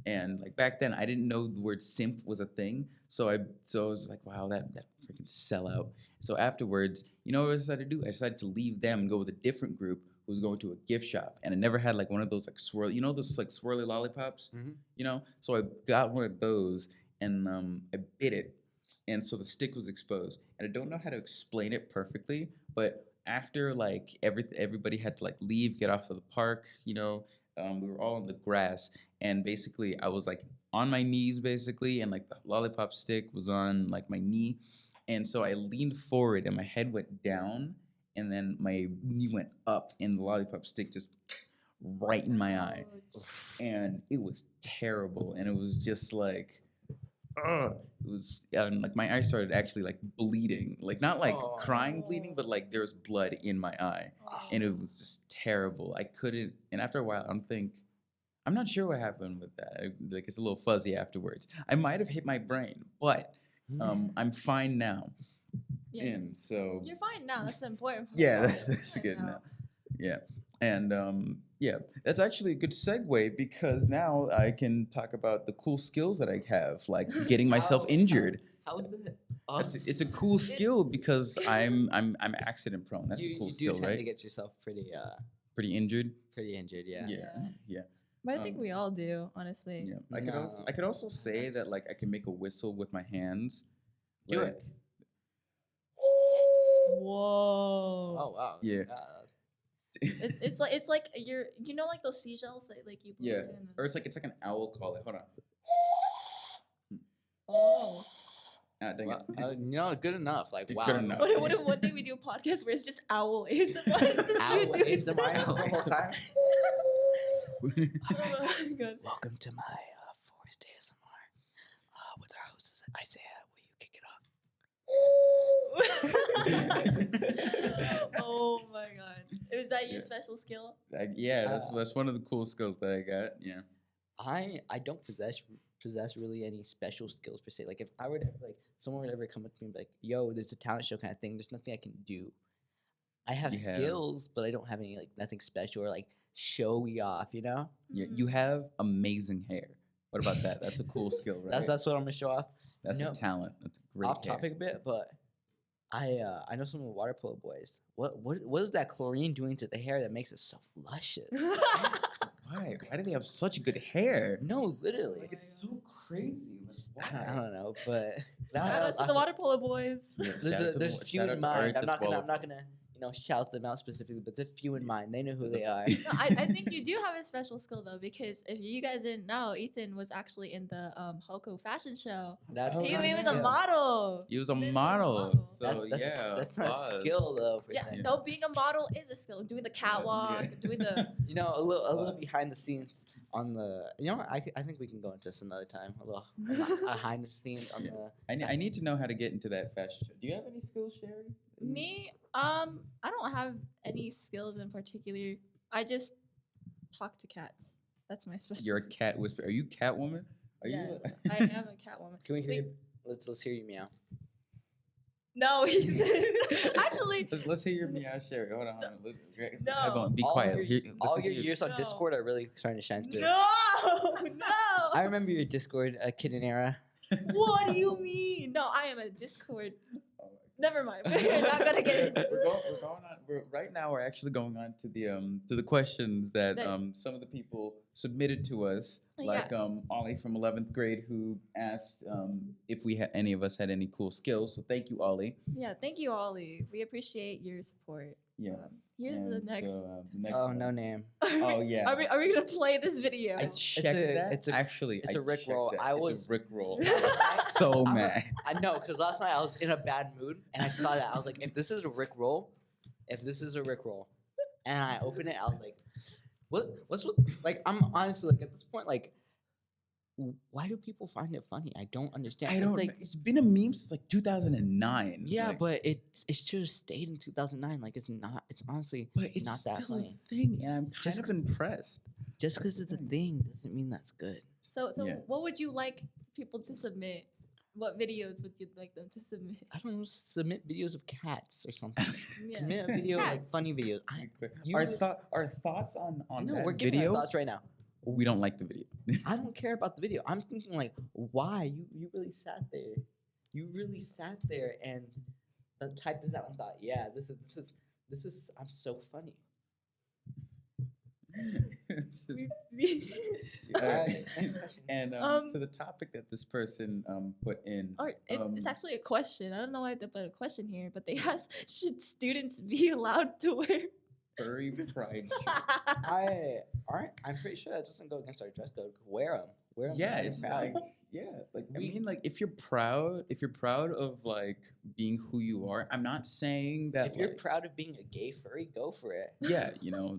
Speaker 1: And like back then, I didn't know the word simp was a thing, so I was like, "Wow, that freaking sellout." So afterwards, you know what I decided to do? I decided to leave them and go with a different group who was going to a gift shop, and I never had like one of those like those like swirly lollipops, So I got one of those, and I bit it, and so the stick was exposed, and I don't know how to explain it perfectly, but after like everybody had to like leave, get off of the park, we were all in the grass, and basically I was like on my knees basically, and like the lollipop stick was on like my knee, and so I leaned forward and my head went down, and then my knee went up, and the lollipop stick just right in my eye, and it was terrible, and it was just like, it was like my eye started actually like bleeding, like not like crying bleeding, but like there was blood in my eye, and it was just terrible. I couldn't, and after a while, I'm not sure what happened with that. Like it's a little fuzzy afterwards. I might have hit my brain, but I'm fine now.
Speaker 2: Yes.
Speaker 1: And so
Speaker 2: you're fine now. That's the important part.
Speaker 1: yeah, that's good now. Yeah, and that's actually a good segue because now I can talk about the cool skills that I have, like getting myself injured.
Speaker 3: How is that?
Speaker 1: It's a cool skill because I'm accident prone. That's a cool
Speaker 3: you
Speaker 1: skill,
Speaker 3: do tend
Speaker 1: right?
Speaker 3: to get yourself pretty
Speaker 1: injured.
Speaker 3: Pretty injured, yeah.
Speaker 1: Yeah.
Speaker 2: But I think we all do, honestly.
Speaker 1: Yeah, I could also say that like I can make a whistle with my hands.
Speaker 3: Do
Speaker 1: like,
Speaker 3: it.
Speaker 2: Whoa.
Speaker 3: Oh wow.
Speaker 1: Yeah.
Speaker 2: It's like you're like those seashells that like you blow into
Speaker 1: Or it's like an owl call. Hold on.
Speaker 2: Oh.
Speaker 1: Dang it.
Speaker 3: No, good enough. Like wow.
Speaker 1: Good enough.
Speaker 2: What day we do a podcast where it's just owl ASMR?
Speaker 3: Owl ASMR the whole time.
Speaker 2: I don't know. That's good.
Speaker 3: Welcome to my forest ASMR with our hosts Isaiah. Will you kick it off?
Speaker 2: Oh my god! Is that your special skill?
Speaker 1: That's one of the cool skills that I got. Yeah.
Speaker 3: I don't possess really any special skills per se. Like if I were to like someone would ever come up to me and be like, "Yo, there's a talent show kind of thing. There's nothing I can do." I have skills, but I don't have any like nothing special or like showy off.
Speaker 1: Yeah, you have amazing hair. What about that? That's a cool skill, right?
Speaker 3: That's what I'm gonna show off.
Speaker 1: That's a talent. That's a great.
Speaker 3: Off topic a bit, but I know some of the water polo boys. What is that chlorine doing to the hair that makes it so luscious?
Speaker 1: Why? Why do they have such good hair?
Speaker 3: No, literally.
Speaker 1: Like it's so crazy. Like,
Speaker 3: I don't know, but
Speaker 2: Shout out to the water polo boys.
Speaker 3: there's a few in mind. I'm not gonna shout them out specifically, but the few in mind, they know who they are.
Speaker 2: No, I think you do have a special skill though, because if you guys didn't know, Ethan was actually in the Hoko fashion show.
Speaker 3: That's
Speaker 1: Oh,
Speaker 2: He
Speaker 1: yeah.
Speaker 2: was a model.
Speaker 1: He was a
Speaker 2: Literally
Speaker 1: model. So
Speaker 3: that's,
Speaker 1: yeah,
Speaker 3: that's not
Speaker 1: applause.
Speaker 3: skill though. For
Speaker 2: Yeah,
Speaker 3: them.
Speaker 2: no, being a model is a skill. Doing the catwalk,
Speaker 1: Yeah.
Speaker 2: doing the
Speaker 3: A little
Speaker 1: Applause.
Speaker 3: behind the scenes on the. What, I think we can go into this another time. A little behind the scenes on
Speaker 1: Yeah.
Speaker 3: the.
Speaker 1: I need to know how to get into that fashion show. Do you have any skills, Sherry?
Speaker 2: me. I don't have any skills in particular. I just talk to cats. That's my special.
Speaker 1: You're a cat whisperer. Are you Catwoman? Are
Speaker 2: Yes,
Speaker 1: you?
Speaker 2: I am a catwoman.
Speaker 3: Can we hear?
Speaker 2: Wait,
Speaker 3: Let's hear you meow.
Speaker 2: No, actually,
Speaker 1: Let's hear your meow, Sherry. Hold on.
Speaker 2: No.
Speaker 1: Hold on. Be
Speaker 3: All
Speaker 1: quiet.
Speaker 3: your-
Speaker 1: Listen
Speaker 3: All
Speaker 1: to
Speaker 3: your years on
Speaker 2: No.
Speaker 3: Discord are really starting to shine through.
Speaker 2: no.
Speaker 3: I remember your Discord kitten era.
Speaker 2: What do you mean? No, I am a Discord.
Speaker 1: Oh my
Speaker 2: Never mind. We're not gonna get into
Speaker 1: We're going on. Right now. We're actually going on to the questions that
Speaker 2: That-
Speaker 1: some of the people submitted to us,
Speaker 2: Yeah.
Speaker 1: like Ollie from 11th grade, who asked if we had any of us had any cool skills. So thank you, Ollie.
Speaker 2: Yeah, thank you, Ollie. We appreciate your support.
Speaker 1: Yeah.
Speaker 2: Here's the
Speaker 1: And
Speaker 2: next.
Speaker 1: so, the next
Speaker 3: Oh
Speaker 1: one.
Speaker 3: no name.
Speaker 1: Oh yeah.
Speaker 2: Are we gonna play this video?
Speaker 1: I checked that.
Speaker 3: it's a-
Speaker 1: Actually,
Speaker 3: it's
Speaker 1: I
Speaker 3: a Rick
Speaker 1: checked
Speaker 3: roll.
Speaker 1: that.
Speaker 3: I
Speaker 1: It's
Speaker 3: was-
Speaker 1: a Rick roll.
Speaker 3: I-
Speaker 1: So
Speaker 3: I'm a-
Speaker 1: mad.
Speaker 3: I know, because last night I was in a bad mood and I saw that. I was like, if this is a Rick roll, and I opened it, I was like, what's with, like, I'm honestly, like, at this point, like, why do people find it funny? I don't understand.
Speaker 1: I
Speaker 3: It's
Speaker 1: don't.
Speaker 3: like,
Speaker 1: It's been a meme since like 2009.
Speaker 3: yeah,
Speaker 1: like,
Speaker 3: but it should have stayed in 2009. Like, it's not. It's honestly
Speaker 1: but it's
Speaker 3: not that
Speaker 1: still
Speaker 3: funny.
Speaker 1: a thing, and I'm kind
Speaker 3: Just
Speaker 1: of impressed.
Speaker 3: Just because it's a thing doesn't mean that's good.
Speaker 2: So
Speaker 1: Yeah.
Speaker 2: what would you like people to submit? What videos would you like them to submit?
Speaker 3: I don't know, submit videos of cats or something.
Speaker 2: Yeah.
Speaker 3: Submit a video like
Speaker 2: Cats.
Speaker 3: funny videos. You
Speaker 1: Our
Speaker 3: would-
Speaker 1: our thoughts on
Speaker 3: no,
Speaker 1: that
Speaker 3: we're giving
Speaker 1: video.
Speaker 3: our thoughts right now.
Speaker 1: We don't like the video.
Speaker 3: I don't care about the video. I'm thinking like, why you really sat there? You really sat there and typed this out and thought, yeah, this is I'm so funny.
Speaker 1: Alright.
Speaker 3: next question.
Speaker 1: And
Speaker 2: Um,
Speaker 1: to the topic that this person put in.
Speaker 2: Or
Speaker 1: Um,
Speaker 2: it's actually a question. I don't know why they put a question here, but they asked, should students be allowed to wear?
Speaker 1: furry pride.
Speaker 3: I'm pretty sure that doesn't go against our dress code. Wear them. Wear them.
Speaker 1: Yeah, it's like I
Speaker 3: We-
Speaker 1: mean, like if you're proud of like being who you are. I'm not saying that
Speaker 3: if you're
Speaker 1: like,
Speaker 3: proud of being a gay furry, go for it.
Speaker 1: yeah,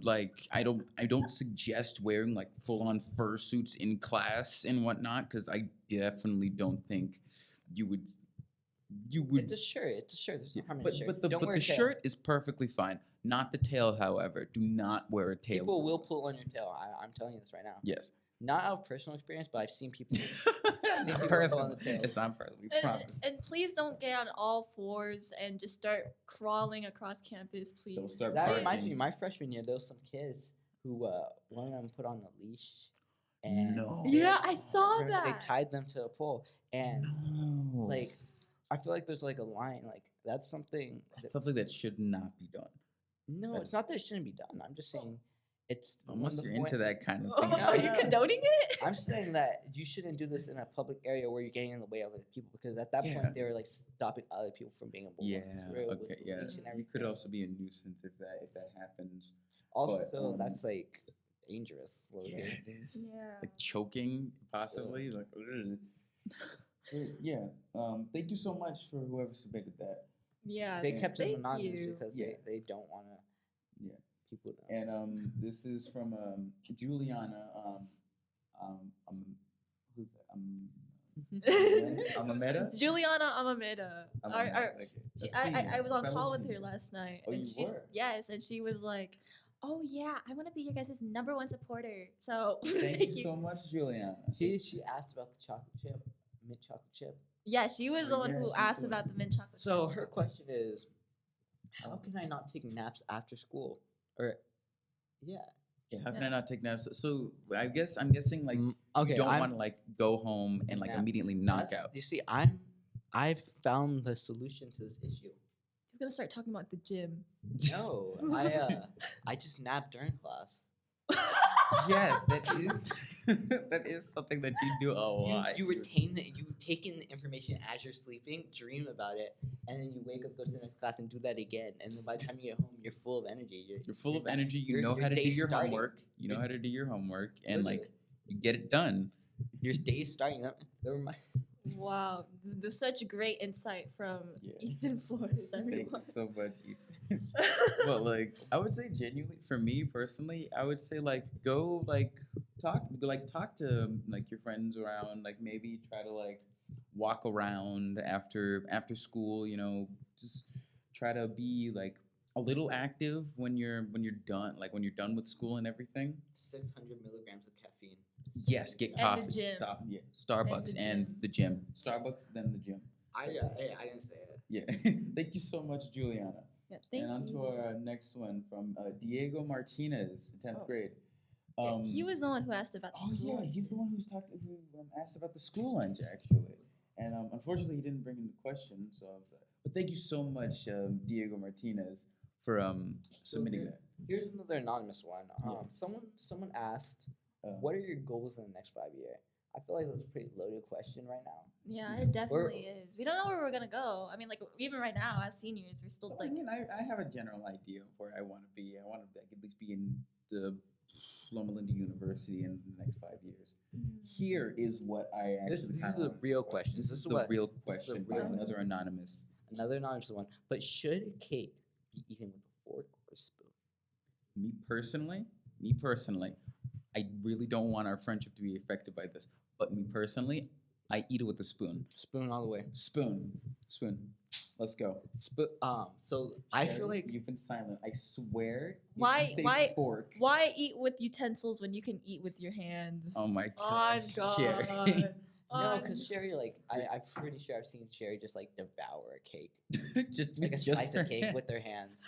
Speaker 1: like I don't suggest wearing like full on fursuits in class and whatnot, because I definitely don't think you would
Speaker 3: It's a shirt. It's a shirt. There's no harm in a shirt.
Speaker 1: but the
Speaker 3: Don't wear a tail.
Speaker 1: shirt is perfectly fine. Not the tail, however. Do not wear a tail.
Speaker 3: People will pull on your tail. I'm telling you this right now.
Speaker 1: Yes.
Speaker 3: Not out of personal experience, but I've seen people.
Speaker 1: It's
Speaker 3: people
Speaker 1: not
Speaker 3: pull on
Speaker 1: personal.
Speaker 3: the tail.
Speaker 1: It's not personal. We
Speaker 2: And,
Speaker 1: promise.
Speaker 2: and please don't get on all fours and just start crawling across campus, please.
Speaker 1: Don't start
Speaker 3: That
Speaker 1: barking.
Speaker 3: reminds me, my freshman year, there was some kids who one of them put on a leash. And
Speaker 1: No.
Speaker 2: Yeah, I saw
Speaker 3: remember
Speaker 2: that.
Speaker 3: They tied them to a pole, and
Speaker 1: No.
Speaker 3: like, I feel like there's like a line, like that's something.
Speaker 1: That's something that should not be done.
Speaker 3: No, it's not that it shouldn't be done. I'm just saying, it's
Speaker 1: Unless
Speaker 3: the
Speaker 1: you're into
Speaker 3: point-
Speaker 1: that kind of
Speaker 2: Oh,
Speaker 1: thing.
Speaker 2: are you
Speaker 3: no.
Speaker 2: condoning it?
Speaker 3: I'm saying that you shouldn't do this in a public area where you're getting in the way of other people, because at that
Speaker 1: Yeah.
Speaker 3: point they were like stopping other people from being able to
Speaker 1: Yeah.
Speaker 3: walk through with
Speaker 1: Okay. Yeah.
Speaker 3: leash and
Speaker 1: You could
Speaker 3: everything.
Speaker 1: also be a nuisance if that happens.
Speaker 3: Also,
Speaker 1: but,
Speaker 3: that's like dangerous. a little
Speaker 1: Yeah,
Speaker 3: bit.
Speaker 1: it is.
Speaker 2: Yeah.
Speaker 1: Like choking, possibly. Like. Ugh. Yeah. Thank you so much for whoever submitted that.
Speaker 2: Yeah.
Speaker 3: They kept it
Speaker 2: thank
Speaker 3: anonymous
Speaker 2: you.
Speaker 3: because
Speaker 1: Yeah.
Speaker 3: they don't want to.
Speaker 1: Yeah.
Speaker 3: People to know.
Speaker 1: And this is from Juliana. Who's that? Amameda?
Speaker 2: Juliana Amameda.
Speaker 1: Okay. Let's
Speaker 2: I
Speaker 1: see.
Speaker 2: was on
Speaker 1: Fellow
Speaker 2: call with her
Speaker 1: senior.
Speaker 2: last night.
Speaker 1: Oh,
Speaker 2: and
Speaker 1: you
Speaker 2: she's
Speaker 1: were?
Speaker 2: yes, and she was like, "Oh yeah, I want to be your guys' #1 supporter." So
Speaker 1: Thank you so much, Juliana.
Speaker 3: She asked about the chocolate chip, mint chocolate chip.
Speaker 2: Yeah, she was the
Speaker 1: Oh,
Speaker 2: one
Speaker 1: yeah,
Speaker 2: who
Speaker 1: she
Speaker 2: asked
Speaker 1: was.
Speaker 2: about the mint chocolate.
Speaker 3: So
Speaker 2: chip.
Speaker 3: her question is, how can I not take naps after school? Or, yeah.
Speaker 1: Yeah, how can
Speaker 2: Yeah.
Speaker 1: I not take naps? So I'm guessing like
Speaker 3: Okay,
Speaker 1: you don't
Speaker 3: I'm-
Speaker 1: want to like go home and like
Speaker 3: Nap.
Speaker 1: immediately knock
Speaker 3: that's-
Speaker 1: out.
Speaker 3: You see, I've found the solution to this issue.
Speaker 2: He's gonna start talking about the gym.
Speaker 3: No, I just nap during class.
Speaker 1: Yes, that is that is something that you do a lot.
Speaker 3: You retain the you take in the information as you're sleeping, dream about it, and then you wake up, go to the next class, and do that again. And then by the time you get home, you're full of energy.
Speaker 1: You're full of
Speaker 3: not-
Speaker 1: energy. You
Speaker 3: your-
Speaker 1: know
Speaker 3: your
Speaker 1: how to do
Speaker 3: day's
Speaker 1: your
Speaker 3: starting.
Speaker 1: homework. You know
Speaker 3: Your-
Speaker 1: how to do your homework, and like
Speaker 3: Literally.
Speaker 1: you get it done.
Speaker 3: Your day's starting. That remind.
Speaker 2: Wow, such great insight from
Speaker 1: Yeah.
Speaker 2: Ethan Flores,
Speaker 1: Thank you
Speaker 2: everyone.
Speaker 1: so much, Ethan. Well, like I would say genuinely for me personally, I would say like go talk to like your friends around, like maybe try to like walk around after school, just try to be like a little active when you're done, like when you're done with school and everything.
Speaker 3: 600 milligrams of caffeine.
Speaker 1: Yes, get
Speaker 2: And the
Speaker 1: coffee.
Speaker 2: gym.
Speaker 1: Stop. Yeah, Starbucks
Speaker 2: the
Speaker 1: and
Speaker 2: gym.
Speaker 1: the gym. Starbucks, then the gym.
Speaker 3: I didn't say it.
Speaker 1: Yeah. Thank you so much, Juliana.
Speaker 2: Yeah, thank
Speaker 1: And on to
Speaker 2: you.
Speaker 1: our next one from Diego Martinez, 10th
Speaker 2: Oh.
Speaker 1: grade.
Speaker 2: Yeah, he was the one who asked about the
Speaker 1: Oh
Speaker 2: school.
Speaker 1: yeah, he's the one who asked about the school lunch actually, and unfortunately he didn't bring in the question. So, but thank you so much, Diego Martinez, for submitting
Speaker 3: here-
Speaker 1: that.
Speaker 3: Here's another anonymous one.
Speaker 1: Yeah.
Speaker 3: Someone asked,
Speaker 1: Uh,
Speaker 3: "What are your goals in the next 5 years?" I feel like that's a pretty loaded question right now.
Speaker 2: Yeah, it definitely is. We don't know where we're gonna go. I mean, like even right now as seniors, we're still
Speaker 1: I
Speaker 2: like.
Speaker 1: mean, I have a general idea of where I want to be. I want to like, at least be in the Loma Linda University in the next 5 years. Here is what I
Speaker 3: This
Speaker 1: actually
Speaker 3: is
Speaker 1: kind
Speaker 3: the
Speaker 1: of
Speaker 3: real question.
Speaker 1: This is the real question by
Speaker 2: real
Speaker 1: another anonymous.
Speaker 3: Another anonymous one. But should cake be eaten with a fork or a spoon?
Speaker 1: Me personally, I really don't want our friendship to be affected by this. But me personally, I eat it with a spoon.
Speaker 3: Spoon all the way.
Speaker 1: Spoon. Let's go.
Speaker 3: So I feel
Speaker 1: Sherry,
Speaker 3: like
Speaker 1: you've been silent. I swear. If
Speaker 2: Why-
Speaker 1: you say
Speaker 2: why-
Speaker 1: fork?
Speaker 2: Why eat with utensils when you can eat with your hands?
Speaker 1: Oh my
Speaker 2: On
Speaker 1: gosh, Sherry.
Speaker 3: no, because Sherry, like I'm pretty sure I've seen Sherry just like devour a cake,
Speaker 1: just
Speaker 3: like a
Speaker 1: just
Speaker 3: slice
Speaker 1: her
Speaker 3: of cake
Speaker 1: hand.
Speaker 3: with their hands.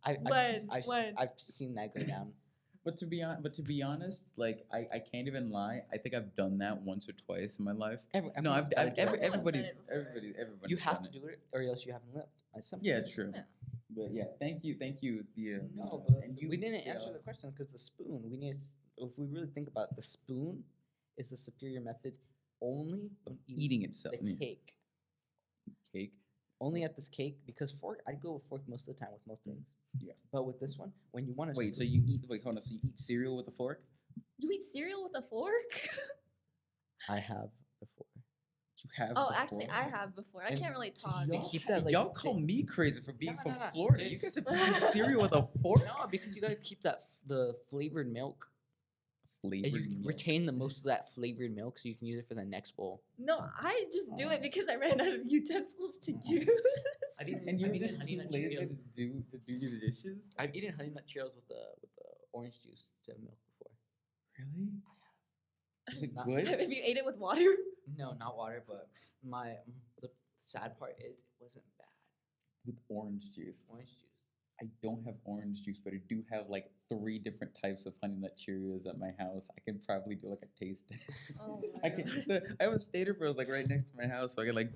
Speaker 2: When?
Speaker 3: I've seen that go down.
Speaker 1: But to be honest, like I can't even lie. I think I've done that once or twice in my life. No,
Speaker 3: Everyone's gotta do it.
Speaker 1: everybody's
Speaker 2: Everyone's done it before.
Speaker 1: everybody's
Speaker 3: You have
Speaker 1: done
Speaker 3: to
Speaker 1: it.
Speaker 3: do it, or else you haven't lived. At some
Speaker 1: Yeah,
Speaker 3: point.
Speaker 1: true.
Speaker 2: Yeah.
Speaker 1: But yeah, thank you, the
Speaker 3: No,
Speaker 1: and
Speaker 3: but
Speaker 1: you,
Speaker 3: we didn't
Speaker 1: Gail.
Speaker 3: answer the question because the spoon. We need. If we really think about it, the spoon, is the superior method only when
Speaker 1: Eating itself.
Speaker 3: the
Speaker 1: Yeah.
Speaker 3: cake.
Speaker 1: Cake.
Speaker 3: Only at this cake because fork. I'd go with fork most of the time with most things.
Speaker 1: Yeah.
Speaker 3: But with this one, when you want to
Speaker 1: Wait, so you eat hold on, so you eat cereal with a fork?
Speaker 2: You eat cereal with a fork?
Speaker 3: I have before.
Speaker 1: You have
Speaker 2: Oh,
Speaker 1: before?
Speaker 2: actually, I have before. I
Speaker 3: And
Speaker 2: can't really talk.
Speaker 3: y'all keep that, like,
Speaker 1: y'all call me crazy for being
Speaker 3: No,
Speaker 1: from
Speaker 3: no, no.
Speaker 1: Florida. You guys have eaten cereal with a fork?
Speaker 3: No, because you gotta keep the flavored milk. And
Speaker 1: Flavored
Speaker 3: you
Speaker 1: milk.
Speaker 3: retain the most of that flavored milk, so you can use it for the next bowl.
Speaker 2: No, I just do it because I ran out of utensils to use.
Speaker 1: And you're
Speaker 3: I've eaten
Speaker 1: just
Speaker 3: Honey
Speaker 1: too
Speaker 3: Nut
Speaker 1: lazy
Speaker 3: Cheerios.
Speaker 1: to do your dishes?
Speaker 3: I've eaten Honey Nut Cheerios with the orange juice instead of milk before.
Speaker 1: Really? Is it
Speaker 3: Not-
Speaker 1: good?
Speaker 2: Have you ate it with water?
Speaker 3: No, not water, but the sad part is it wasn't bad.
Speaker 1: With orange juice.
Speaker 3: Orange juice.
Speaker 1: I don't have orange juice, but I do have like 3 different types of Honey Nut Cheerios at my house. I can probably do like a taste test.
Speaker 2: Oh my
Speaker 1: I can. I have a Stater Bros like right next to my house, so I can like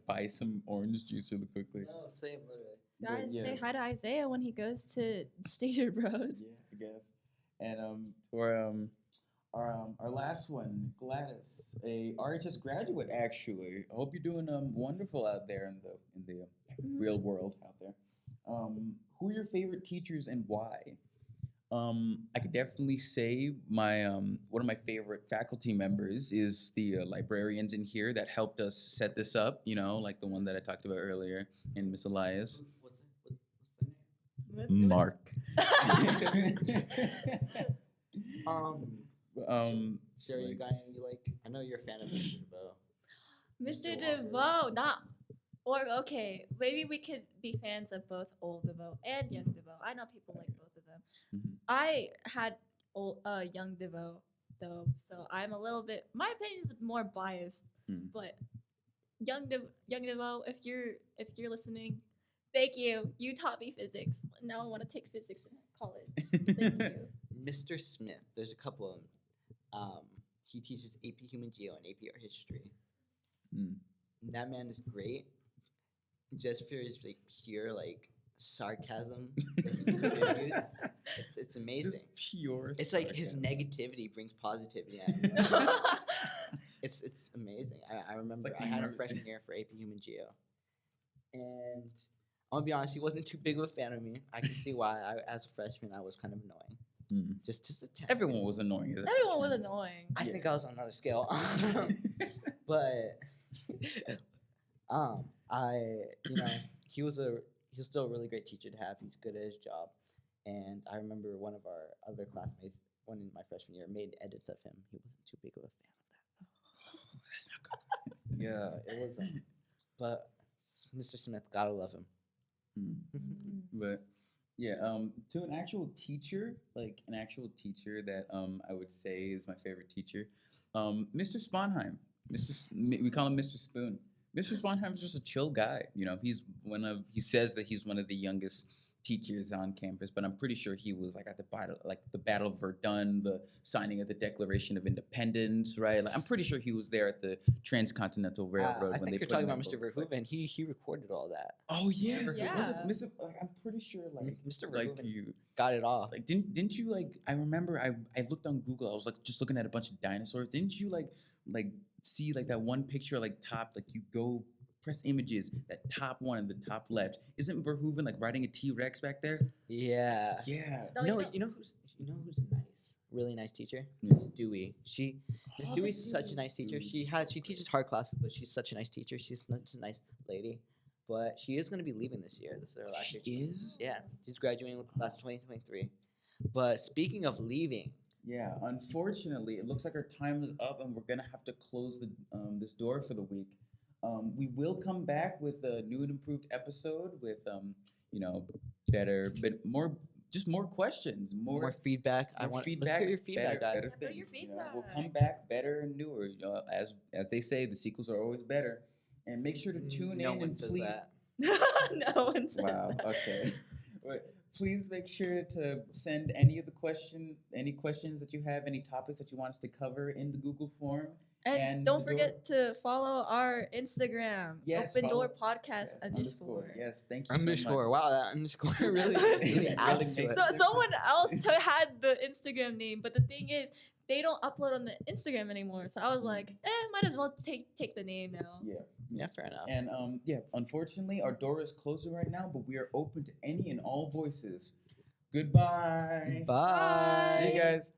Speaker 1: buy some orange juice really quickly.
Speaker 3: No, same literally.
Speaker 1: But
Speaker 2: Guys,
Speaker 1: yeah.
Speaker 2: say hi to Isaiah when he goes to Stater Bros.
Speaker 1: Yeah, I guess. And our last one, Gladys, a RHS graduate actually. I hope you're doing wonderful out there in the real world out there. Who are your favorite teachers and why? I could definitely say my one of my favorite faculty members is the librarians in here that helped us set this up. Like the one that I talked about earlier, and Miss Elias.
Speaker 3: What's the name?
Speaker 1: Mark.
Speaker 3: Sherry, you
Speaker 1: like-
Speaker 3: got any like? I know you're a fan of Mr. DeVoe.
Speaker 2: Mr.
Speaker 3: Mr.
Speaker 2: DeVoe, not. Or, okay, maybe we could be fans of both old DeVoe and young DeVoe. I know people like both of them.
Speaker 1: Mhm.
Speaker 2: I had young DeVoe, though, so I'm a little bit. My opinion is more biased,
Speaker 1: Mm.
Speaker 2: but young DeVoe, if you're listening, thank you. You taught me physics. Now I want to take physics in college. Thank you.
Speaker 3: Mr. Smith. There's a couple of them. He teaches AP Human Geo and AP Art History.
Speaker 1: Mm.
Speaker 3: And that man is great. Just for his like pure like sarcasm that he contributes, it's amazing.
Speaker 1: Just pure.
Speaker 3: It's like his
Speaker 1: sarcasm.
Speaker 3: negativity brings positivity. Out. It's amazing. I remember
Speaker 1: like
Speaker 3: I had him
Speaker 1: mer-
Speaker 3: freshman year for AP Human Geo, and I'll be honest, he wasn't too big of a fan of me. I can see why. As a freshman, I was kind of annoying. Just a tad.
Speaker 1: Everyone was annoying. as a
Speaker 2: Everyone was
Speaker 1: freshman.
Speaker 2: annoying.
Speaker 3: I think I was on another scale. But he was still a really great teacher to have. He's good at his job, and I remember one of our other classmates, one in my freshman year, made edits of him. He wasn't too big of a fan of that.
Speaker 1: That's not good.
Speaker 3: Yeah, it was. But Mr. Smith, gotta love him.
Speaker 1: But yeah, to an actual teacher, that I would say is my favorite teacher, Mr. Sponheim. We call him Mr. Spoon. Mr. Sponheim's just a chill guy. You know, he says that he's one of the youngest teachers on campus, but I'm pretty sure he was like at the Battle of Verdun, the signing of the Declaration of Independence, right? Like, I'm pretty sure he was there at the Transcontinental Railroad
Speaker 3: I
Speaker 1: when
Speaker 3: think
Speaker 1: they
Speaker 3: you're
Speaker 1: put
Speaker 3: talking
Speaker 1: in
Speaker 3: about
Speaker 1: their
Speaker 3: Mr.
Speaker 1: books, like-
Speaker 3: Verhoeven. He recorded all that.
Speaker 1: Oh yeah,
Speaker 2: Yeah.
Speaker 1: Was it Mr. Like, I'm pretty sure like
Speaker 3: Mr.
Speaker 1: like
Speaker 3: Verhoeven
Speaker 1: you
Speaker 3: got it all.
Speaker 1: like didn't you like I remember I looked on Google. I was like just looking at a bunch of dinosaurs. Didn't you like see like that one picture like top, like you go press images, that top one in the top left? Isn't Verhoeven like riding a T-Rex back there?
Speaker 3: Yeah.
Speaker 1: Yeah.
Speaker 2: No,
Speaker 3: No,
Speaker 2: you
Speaker 3: you know who's nice, really nice teacher?
Speaker 1: Yeah.
Speaker 3: Miss Dewey. Miss
Speaker 2: Oh,
Speaker 3: Dewey's
Speaker 2: Miss
Speaker 3: such a
Speaker 2: Dewey.
Speaker 3: nice teacher.
Speaker 1: Dewey's so
Speaker 3: She
Speaker 1: great.
Speaker 3: teaches hard classes, but she's such a nice teacher. She's such a nice lady. But she is gonna be leaving this year. This is her last
Speaker 1: She
Speaker 3: year.
Speaker 1: is?
Speaker 3: Yeah, she's graduating with class of 2023. But speaking of leaving,
Speaker 1: Yeah, unfortunately, it looks like our time is up, and we're gonna have to close this door for the week. We will come back with a new and improved episode with better, but more questions,
Speaker 3: more feedback. Let's hear your feedback, guys.
Speaker 1: better
Speaker 2: Yeah, put your
Speaker 1: things. We'll
Speaker 2: feedback.
Speaker 1: come back better and newer. As they say, the sequels are always better. And make sure to tune
Speaker 3: No
Speaker 1: in
Speaker 3: one
Speaker 1: and
Speaker 3: says
Speaker 1: please.
Speaker 3: that.
Speaker 2: No one says
Speaker 1: Wow.
Speaker 2: that.
Speaker 1: Okay. But please make sure to send any questions that you have, any topics that you want us to cover in the Google form.
Speaker 2: And don't forget to follow our Instagram,
Speaker 1: Yes,
Speaker 2: Open
Speaker 1: follow-
Speaker 2: Door Podcast
Speaker 1: Yes,
Speaker 2: _
Speaker 1: Yes, thank you so
Speaker 3: Underscore.
Speaker 1: much.
Speaker 3: Wow, that underscore really,
Speaker 1: Really
Speaker 3: really adds
Speaker 1: makes
Speaker 3: to it.
Speaker 1: it-
Speaker 2: So someone else had the Instagram name, but the thing is, they don't upload on the Instagram anymore. So I was like, might as well take the name now.
Speaker 1: Yeah.
Speaker 3: Yeah, fair enough.
Speaker 1: And unfortunately, our door is closing right now, but we are open to any and all voices. Goodbye.
Speaker 3: Bye.
Speaker 1: See you guys.